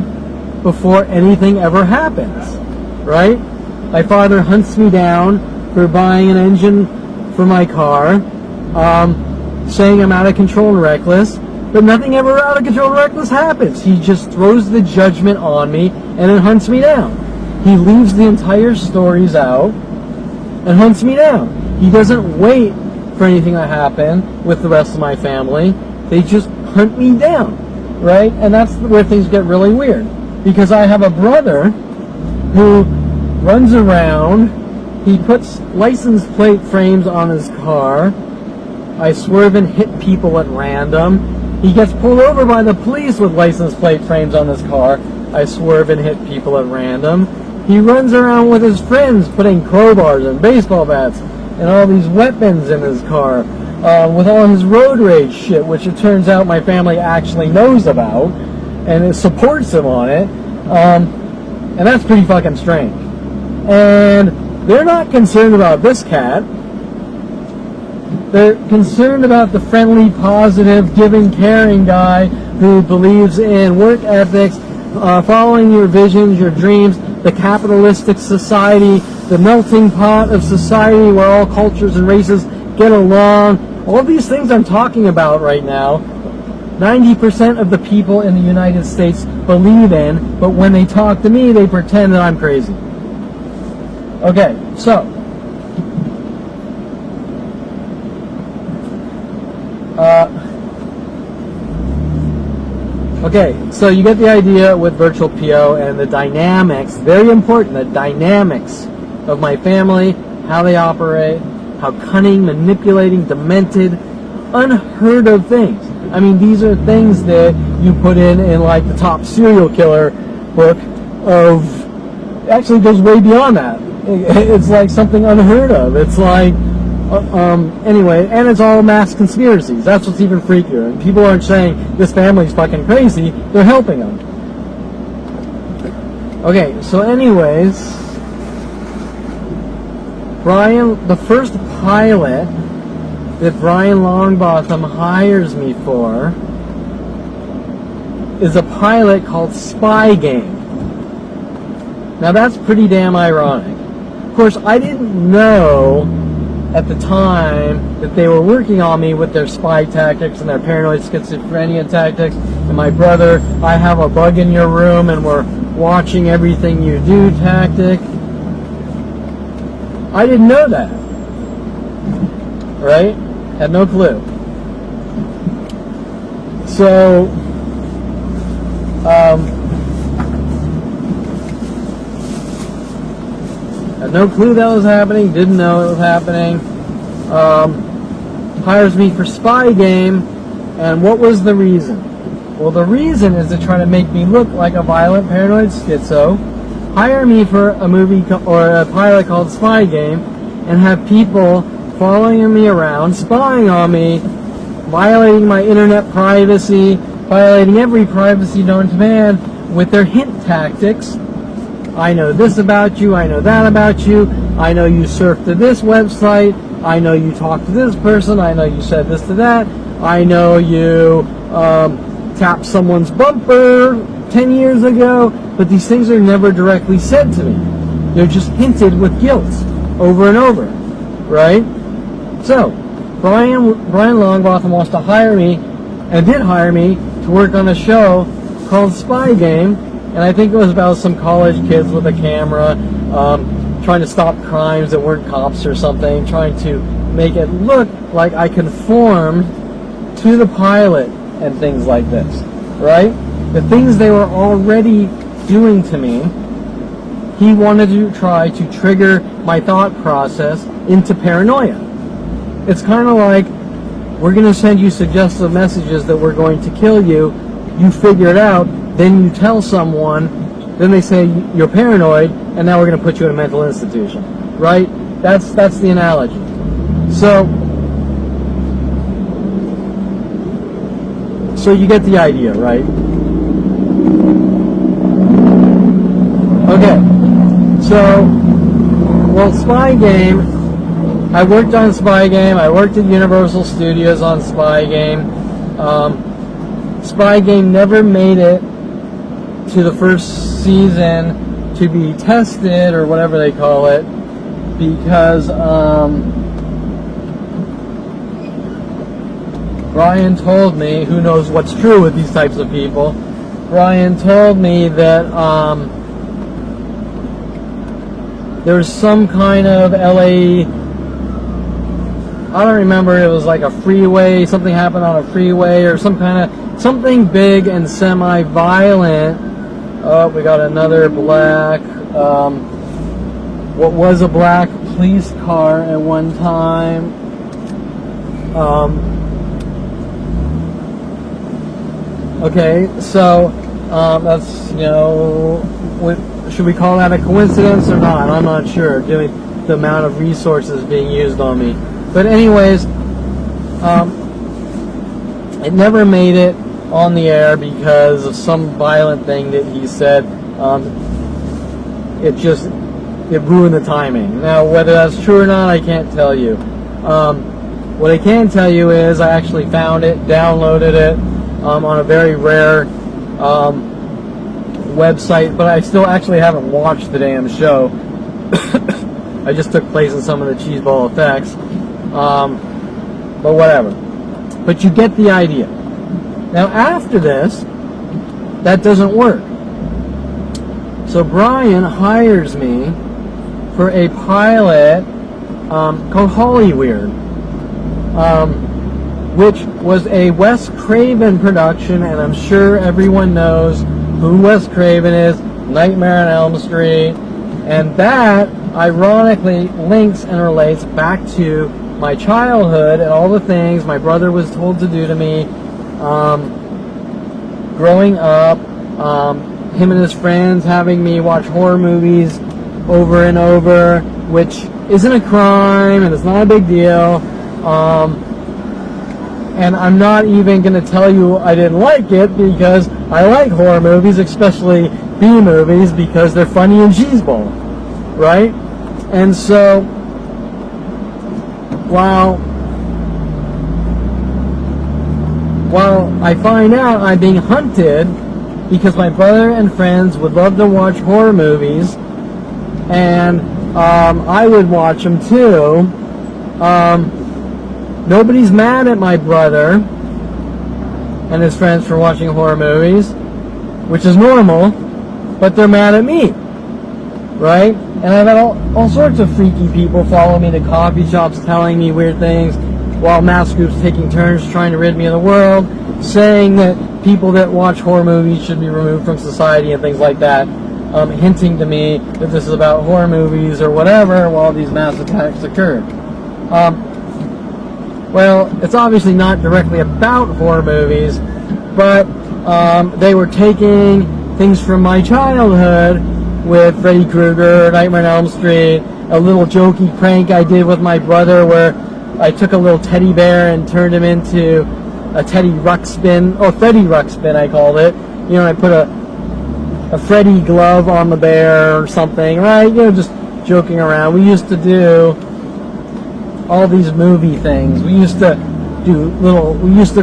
before anything ever happens, right? My father hunts me down for buying an engine for my car, saying I'm out of control and reckless, but nothing ever out of control and reckless happens. He just throws the judgment on me and then hunts me down. He leaves the entire stories out and hunts me down. He doesn't wait for anything to happen with the rest of my family. They just hunt me down, right? And that's where things get really weird. Because I have a brother who runs around, he puts license plate frames on his car. I swerve and hit people at random. He gets pulled over by the police with license plate frames on his car. I swerve and hit people at random. He runs around with his friends putting crowbars and baseball bats and all these weapons in his car. With all his road rage shit, which it turns out my family actually knows about, and it supports him on it, and that's pretty fucking strange. And they're not concerned about this cat. They're concerned about the friendly, positive, giving, caring guy who believes in work ethics, following your visions, your dreams, the capitalistic society, the melting pot of society where all cultures and races get along. All these things I'm talking about right now, 90% of the people in the United States believe in, but when they talk to me, they pretend that I'm crazy. Okay, so you get the idea with virtual PO and the dynamics, very important, the dynamics of my family, how they operate, how cunning, manipulating, demented, unheard of things. I mean, these are things that you put in like the top serial killer book of, actually goes way beyond that. It's like something unheard of. It's like, anyway, and it's all mass conspiracies. That's what's even freakier. And people aren't saying this family's fucking crazy. They're helping them. Okay, so anyways, the first pilot that Brian Longbotham hires me for is a pilot called Spy Game. Now that's pretty damn ironic. Of course, I didn't know at the time that they were working on me with their spy tactics and their paranoid schizophrenia tactics. And my brother, I have a bug in your room and we're watching everything you do tactic. I didn't know that. Right? Had no clue. So, had no clue that was happening, didn't know it was happening. Hires me for Spy Game, and what was the reason? Well, the reason is to try to make me look like a violent paranoid schizo, hire me for a movie or a pilot called Spy Game, and have people following me around, spying on me, violating my internet privacy, violating every privacy known to man with their hint tactics. I know this about you, I know that about you, I know you surfed to this website, I know you talked to this person, I know you said this to that, I know you tapped someone's bumper 10 years ago, but these things are never directly said to me. They're just hinted with guilt over and over, right? So, Brian Longbotham wants to hire me, and did hire me, to work on a show called Spy Game, and I think it was about some college kids with a camera, trying to stop crimes that weren't cops or something, trying to make it look like I conformed to the pilot and things like this, right? The things they were already doing to me, he wanted to try to trigger my thought process into paranoia. It's kind of like, we're going to send you suggestive messages that we're going to kill you, you figure it out, then you tell someone, then they say you're paranoid, and now we're going to put you in a mental institution, right? That's the analogy. So you get the idea, right? Okay, so, well, Spy Game, I worked on Spy Game, I worked at Universal Studios on Spy Game. Spy Game never made it to the first season to be tested, or whatever they call it, because Brian told me, who knows what's true with these types of people, Brian told me that there's some kind of LA, I don't remember, it was like a freeway, something happened on a freeway, or something big and semi-violent. Oh, we got another black, what was a black police car at one time. Okay, so that's, should we call that a coincidence or not? I'm not sure, given the amount of resources being used on me. But anyways, it never made it on the air because of some violent thing that he said. It ruined the timing. Now, whether that's true or not, I can't tell you. What I can tell you is I actually found it, downloaded it on a very rare website, but I still actually haven't watched the damn show. I just took place in some of the cheeseball effects. But whatever. But you get the idea. Now after this, that doesn't work. So Brian hires me for a pilot called Hollyweird, which was a Wes Craven production, and I'm sure everyone knows who Wes Craven is, Nightmare on Elm Street, and that ironically links and relates back to my childhood and all the things my brother was told to do to me growing up, him and his friends having me watch horror movies over and over, which isn't a crime and it's not a big deal. And I'm not even going to tell you I didn't like it, because I like horror movies, especially B movies, because they're funny and cheeseball, right? And so, while I find out I'm being hunted because my brother and friends would love to watch horror movies, and I would watch them too, nobody's mad at my brother and his friends for watching horror movies, which is normal, but they're mad at me, right? And I've had all sorts of freaky people follow me to coffee shops telling me weird things, while mass groups taking turns trying to rid me of the world, saying that people that watch horror movies should be removed from society and things like that, hinting to me that this is about horror movies or whatever while these mass attacks occurred. Well, it's obviously not directly about horror movies, but they were taking things from my childhood with Freddy Krueger, Nightmare on Elm Street, a little jokey prank I did with my brother where I took a little teddy bear and turned him into a Teddy Ruxpin, or Freddy Ruxpin I called it. You know, I put a Freddy glove on the bear or something, right? You know, just joking around. We used to do all these movie things. We used to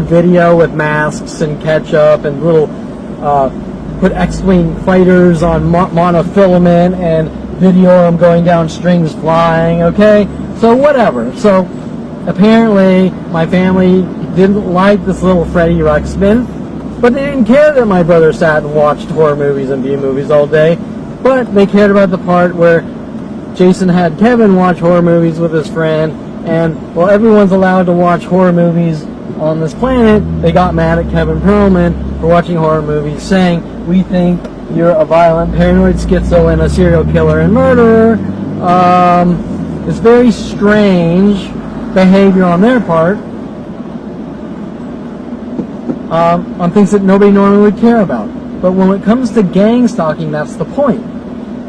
video with masks and ketchup and put X-Wing fighters on monofilament and video them going down strings flying, okay? So whatever. So apparently my family didn't like this little Freddy Ruxpin, but they didn't care that my brother sat and watched horror movies and B movies all day, but they cared about the part where Jason had Kevin watch horror movies with his friend, and while everyone's allowed to watch horror movies on this planet, they got mad at Kevin Perlman for watching horror movies, saying, "We think you're a violent, paranoid schizo and a serial killer and murderer." It's very strange behavior on their part, on things that nobody normally would care about. But when it comes to gang stalking, that's the point.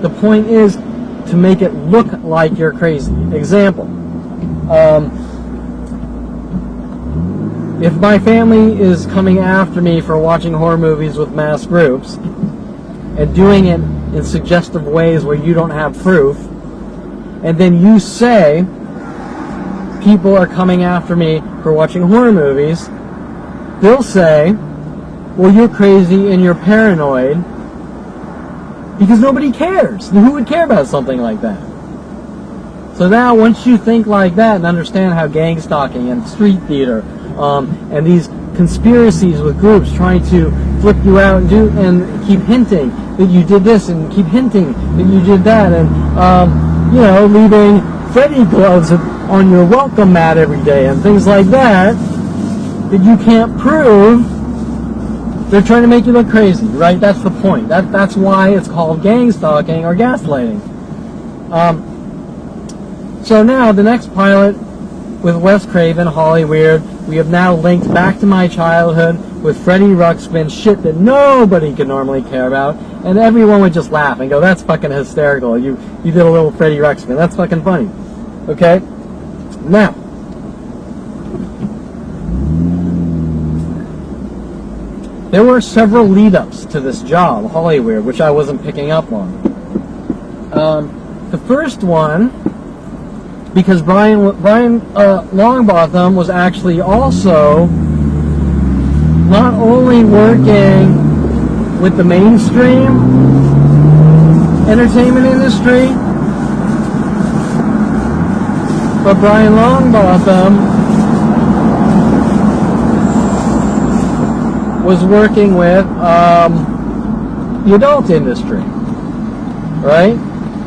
The point is to make it look like you're crazy. Example. If my family is coming after me for watching horror movies with mass groups and doing it in suggestive ways where you don't have proof, and then you say people are coming after me for watching horror movies, they'll say, well, you're crazy and you're paranoid, because nobody cares. Who would care about something like that? So now, once you think like that and understand how gang stalking and street theater and these conspiracies with groups trying to flip you out and keep hinting that you did this and keep hinting that you did that, and leaving Freddy gloves on your welcome mat every day and things like that you can't prove, they're trying to make you look crazy, right? That's the point. That's why it's called gang stalking or gaslighting. So now, the next pilot with Wes Craven, Hollyweird, we have now linked back to my childhood with Freddy Ruxpin, shit that nobody could normally care about, and everyone would just laugh and go, that's fucking hysterical, you did a little Freddy Ruxpin, that's fucking funny. Okay? Now, there were several lead-ups to this job, Hollyweird, which I wasn't picking up on. The first one, because Brian Longbotham was actually also not only working with the mainstream entertainment industry, but Brian Longbotham was working with the adult industry, right?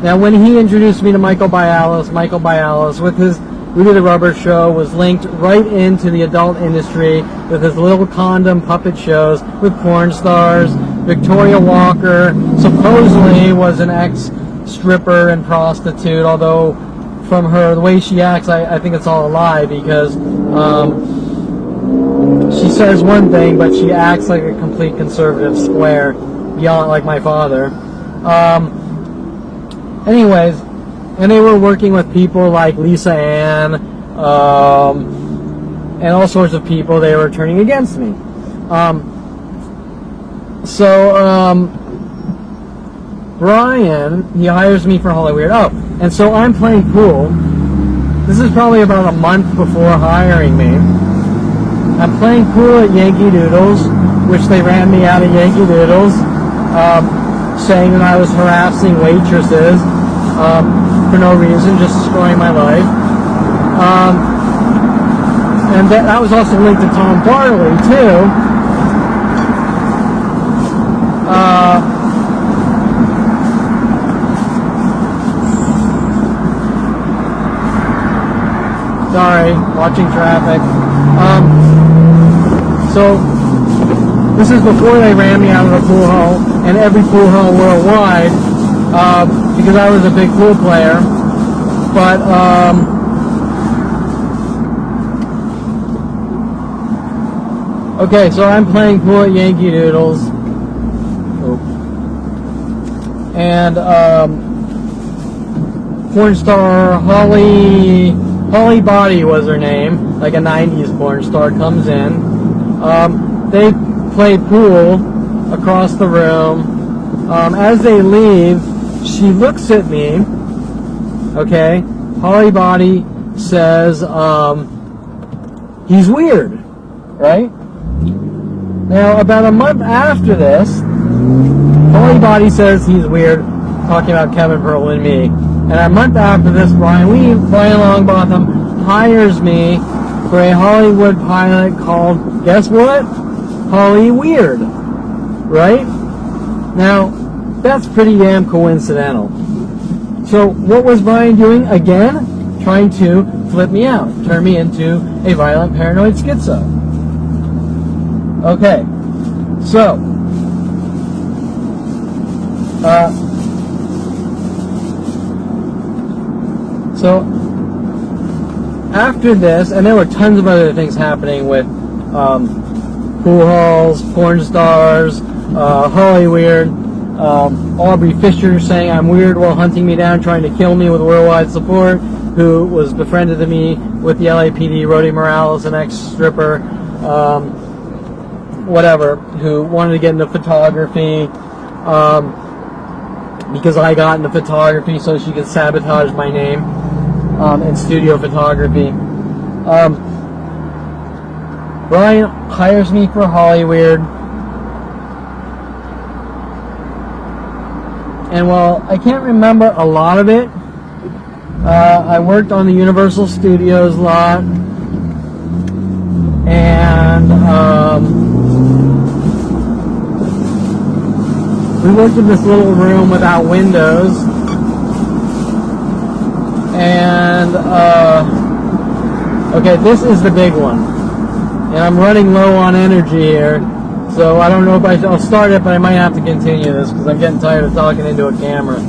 Now, when he introduced me to Michael Bialis with his Rudy the Rubber show was linked right into the adult industry with his little condom puppet shows with porn stars. Victoria Walker supposedly was an stripper and prostitute, although from her, the way she acts, I think it's all a lie, because she says one thing, but she acts like a complete conservative square, beyond like my father. Anyways, and they were working with people like Lisa Ann, and all sorts of people. They were turning against me. Brian, he hires me for Hollywood. Oh, and so I'm playing pool. This is probably about a month before hiring me. I'm playing pool at Yankee Doodles, which they ran me out of Yankee Doodles, saying that I was harassing waitresses for no reason, just destroying my life. And that was also linked to Tom Farley, too. Sorry, watching traffic. So, this is before they ran me out of the pool hall, and every pool hall worldwide, because I was a big pool player. But, okay, so I'm playing pool at Yankee Doodles. Oh. And, porn star Holly Body was her name, like a 90s porn star, comes in. They play pool across the room. As they leave, she looks at me. Okay, Holly Body says, he's weird, right? Now, about a month after this, Holly Body says he's weird, talking about Kevin Pearl and me. And a month after this, Brian Longbotham hires me for a Hollywood pilot called, guess what? Holly Weird, right? Now, that's pretty damn coincidental. So, what was Brian doing? Again, trying to flip me out, turn me into a violent paranoid schizo. Okay, so, after this, and there were tons of other things happening with pool halls, porn stars, Holly Weird, Aubrey Fisher saying I'm weird while hunting me down, trying to kill me with worldwide support, who was befriended to me with the LAPD, Rhodey Morales, an ex-stripper, whatever, who wanted to get into photography, because I got into photography so she could sabotage my name in studio photography. Brian hires me for Hollywood, and while I can't remember a lot of it, I worked on the Universal Studios lot, and we worked in this little room without windows, and okay, this is the big one, and I'm running low on energy here, so I don't know if I'll start it, but I might have to continue this because I'm getting tired of talking into a camera.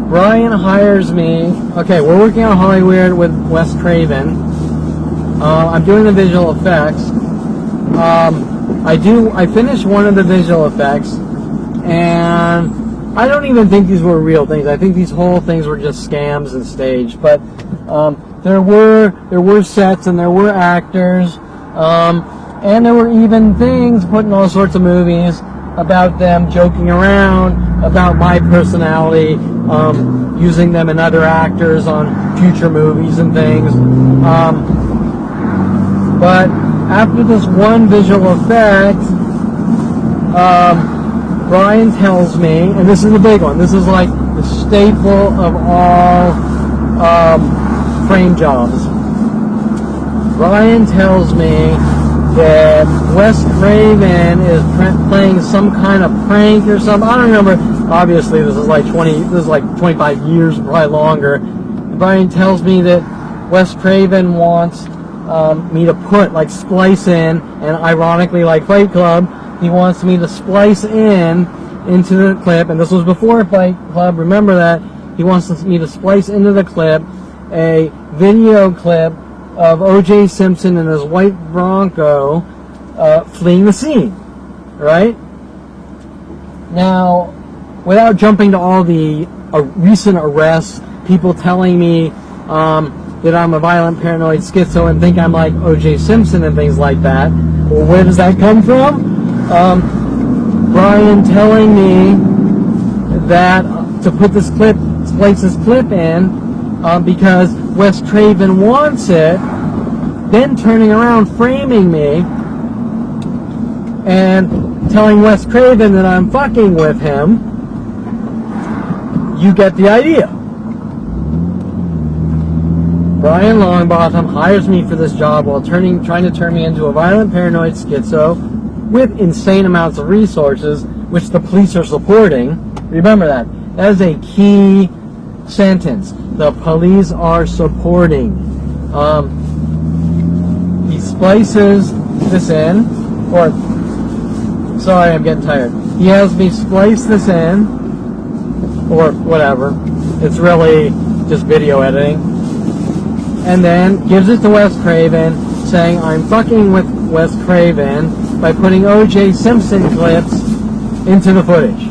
Brian hires me. Okay, we're working on Hollywood with Wes Craven. I'm doing the visual effects. I finished one of the visual effects, and I don't even think these were real things. I think these whole things were just scams and staged. But there were sets, and there were actors, and there were even things put in all sorts of movies about them joking around about my personality, using them in other actors on future movies and things. But after this one visual effect, Brian tells me, and this is the big one, this is like the staple of all frame jobs. Brian tells me that Wes Craven is playing some kind of prank or something. I don't remember. Obviously, this is like 25 years, probably longer. Brian tells me that Wes Craven wants me to put, like, splice in, and ironically, like Fight Club, he wants me to splice into the clip, and this was before Fight Club, remember that. He wants me to splice into the clip a video clip of O.J. Simpson and his white Bronco fleeing the scene, right? Now, without jumping to all the recent arrests, people telling me that I'm a violent paranoid schizo and think I'm like O.J. Simpson and things like that. Well, where does that come from? Brian telling me that to put this clip, splice this clip in because Wes Craven wants it, then turning around, framing me, and telling Wes Craven that I'm fucking with him. You get the idea. Brian Longbotham hires me for this job while trying to turn me into a violent paranoid schizo with insane amounts of resources, which the police are supporting. Remember that. That is a key sentence. The police are supporting. He splices this in, or, sorry, I'm getting tired. He has me splice this in, or whatever. It's really just video editing. And then gives it to Wes Craven, saying I'm fucking with Wes Craven by putting O.J. Simpson clips into the footage.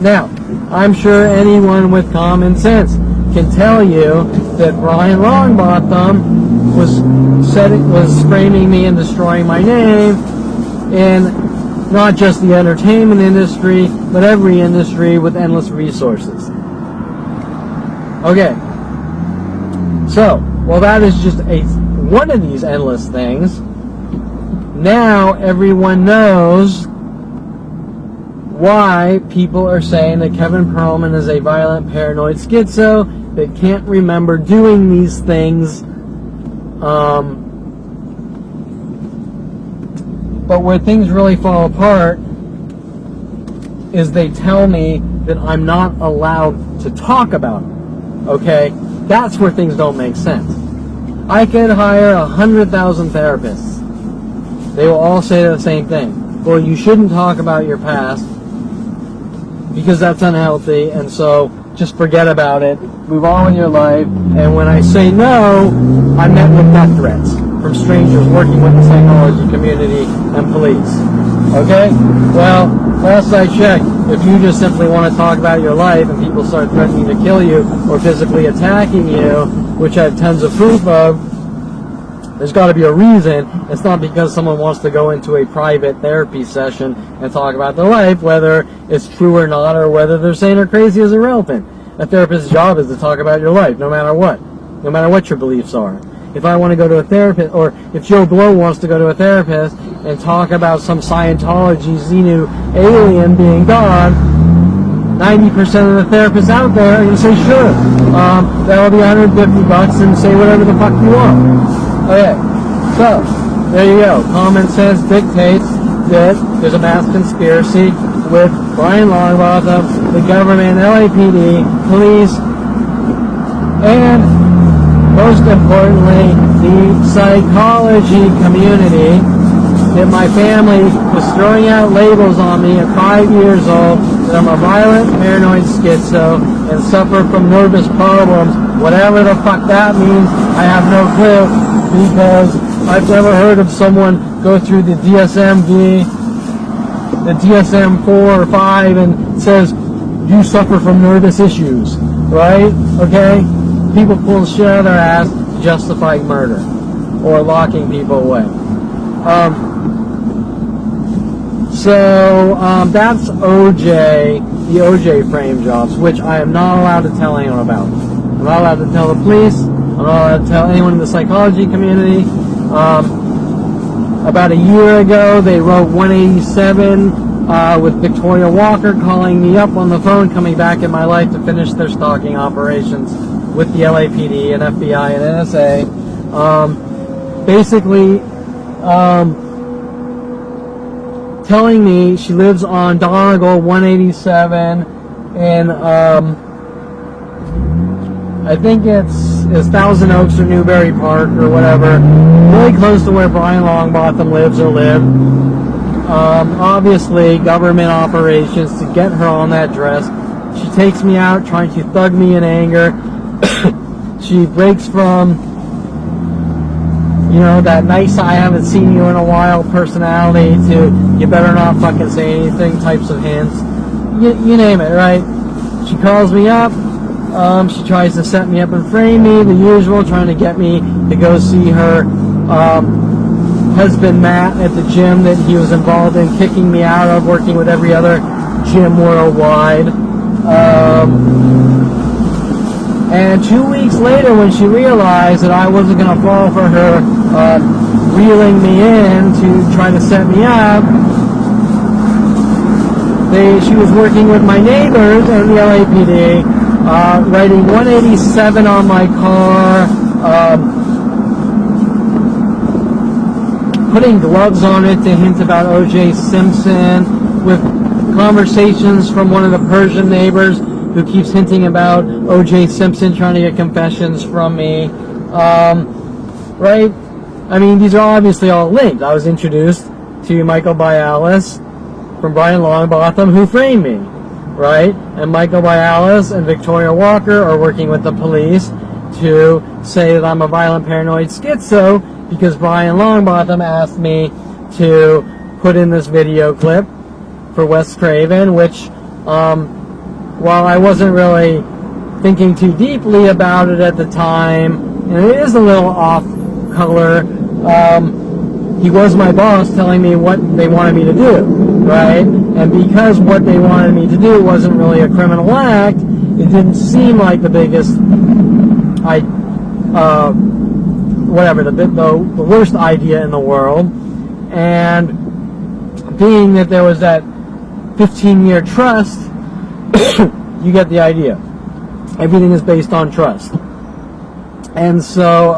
Now, I'm sure anyone with common sense can tell you that Brian Longbotham was framing me and destroying my name in not just the entertainment industry, but every industry with endless resources. Okay. So, well, that is just one of these endless things. Now everyone knows why people are saying that Kevin Perlman is a violent paranoid schizo that can't remember doing these things. But where things really fall apart is they tell me that I'm not allowed to talk about it. Okay? That's where things don't make sense. I could hire 100,000 therapists. They will all say the same thing. Well, you shouldn't talk about your past because that's unhealthy, and so just forget about it. Move on with your life. And when I say no, I'm met with death threats from strangers working with the psychology community and police. Okay? Well, last I checked, if you just simply want to talk about your life and people start threatening to kill you or physically attacking you, which I have tons of proof of, there's got to be a reason. It's not because someone wants to go into a private therapy session and talk about their life, whether it's true or not, or whether they're saying they're crazy is irrelevant. A therapist's job is to talk about your life, no matter what your beliefs are. If I want to go to a therapist, or if Joe Blow wants to go to a therapist and talk about some Scientology Xenu alien being God, 90% of the therapists out there are going to say, sure, that'll be $150 and say whatever the fuck you want. Okay, so, there you go. Common sense dictates that there's a mass conspiracy with Brian Longbotham, the government, LAPD, police, and most importantly, the psychology community, that my family was throwing out labels on me at 5 years old that I'm a violent paranoid schizo and suffer from nervous problems, whatever the fuck that means. I have no clue, because I've never heard of someone go through the DSM-4 or 5 and says, you suffer from nervous issues, right? Okay? People pull shit out of their ass to justify murder or locking people away. So that's OJ, the OJ frame jobs, which I am not allowed to tell anyone about. I'm not allowed to tell the police. I'm not allowed to tell anyone in the psychology community. About a year ago, they wrote 187 with Victoria Walker calling me up on the phone, coming back in my life to finish their stalking operations with the LAPD and FBI and NSA. Basically, telling me she lives on Donegal 187 in I think it's Thousand Oaks or Newbury Park or whatever, really close to where Brian Longbotham lives or lived. obviously government operations to get her on that dress. She takes me out trying to thug me in anger. She breaks from, you know, that nice I haven't seen you in a while personality to you better not fucking say anything types of hints. You name it, right? She calls me up. She tries to set me up and frame me, the usual, trying to get me to go see her husband Matt at the gym that he was involved in kicking me out of, working with every other gym worldwide. And 2 weeks later, when she realized that I wasn't going to fall for her reeling me in to try to set me up, she was working with my neighbors and the LAPD, writing 187 on my car, putting gloves on it to hint about O.J. Simpson, with conversations from one of the Persian neighbors who keeps hinting about O.J. Simpson trying to get confessions from me, right? I mean, these are obviously all linked. I was introduced to Michael Bialis from Brian Longbotham, who framed me, right? And Michael Bialis and Victoria Walker are working with the police to say that I'm a violent paranoid schizo because Brian Longbotham asked me to put in this video clip for Wes Craven, which, while I wasn't really thinking too deeply about it at the time, and it is a little off color, he was my boss telling me what they wanted me to do, right? And because what they wanted me to do wasn't really a criminal act, it didn't seem like the biggest, the worst idea in the world. And being that there was that 15-year trust, you get the idea. Everything is based on trust. And so,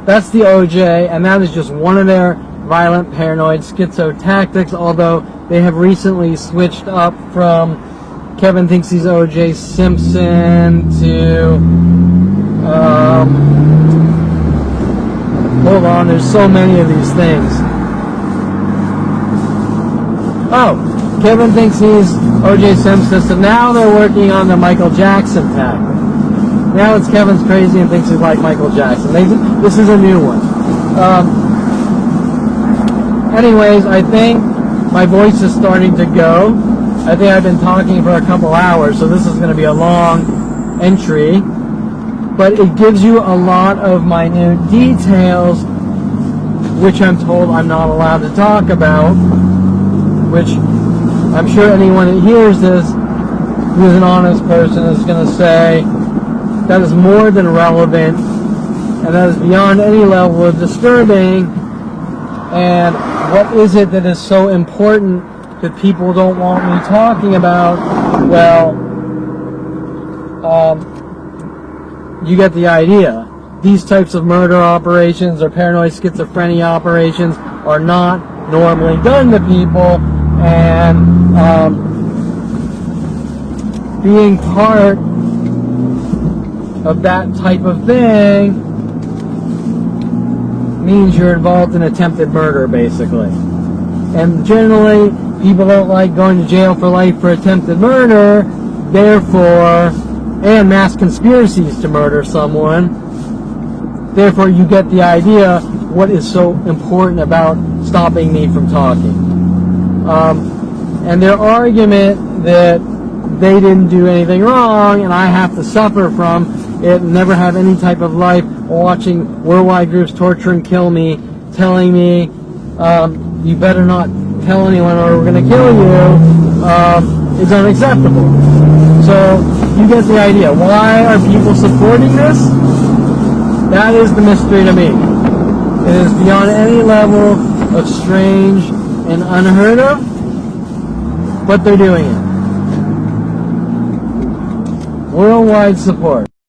that's the OJ, and that is just one of their violent paranoid schizo tactics, although they have recently switched up from Kevin thinks he's O.J. Simpson to, hold on, there's so many of these things. Oh, Kevin thinks he's O.J. Simpson, so now they're working on the Michael Jackson tactic. Now it's Kevin's crazy and thinks he's like Michael Jackson. This is a new one. Anyways, I think my voice is starting to go. I think I've been talking for a couple hours, so this is going to be a long entry. But it gives you a lot of minute details, which I'm told I'm not allowed to talk about, which I'm sure anyone that hears this who's an honest person is going to say that is more than relevant, and that is beyond any level of disturbing. And what is it that is so important that people don't want me talking about? Well, you get the idea. These types of murder operations or paranoid schizophrenia operations are not normally done to people, and being part of that type of thing means you're involved in attempted murder, basically. And generally, people don't like going to jail for life for attempted murder, therefore, and mass conspiracies to murder someone. Therefore, you get the idea what is so important about stopping me from talking. And their argument that they didn't do anything wrong and I have to suffer from it and never have any type of life watching worldwide groups torture and kill me, telling me, you better not tell anyone or we're going to kill you, is unacceptable. So you get the idea. Why are people supporting this? That is the mystery to me. It is beyond any level of strange and unheard of, but they're doing it. Worldwide support.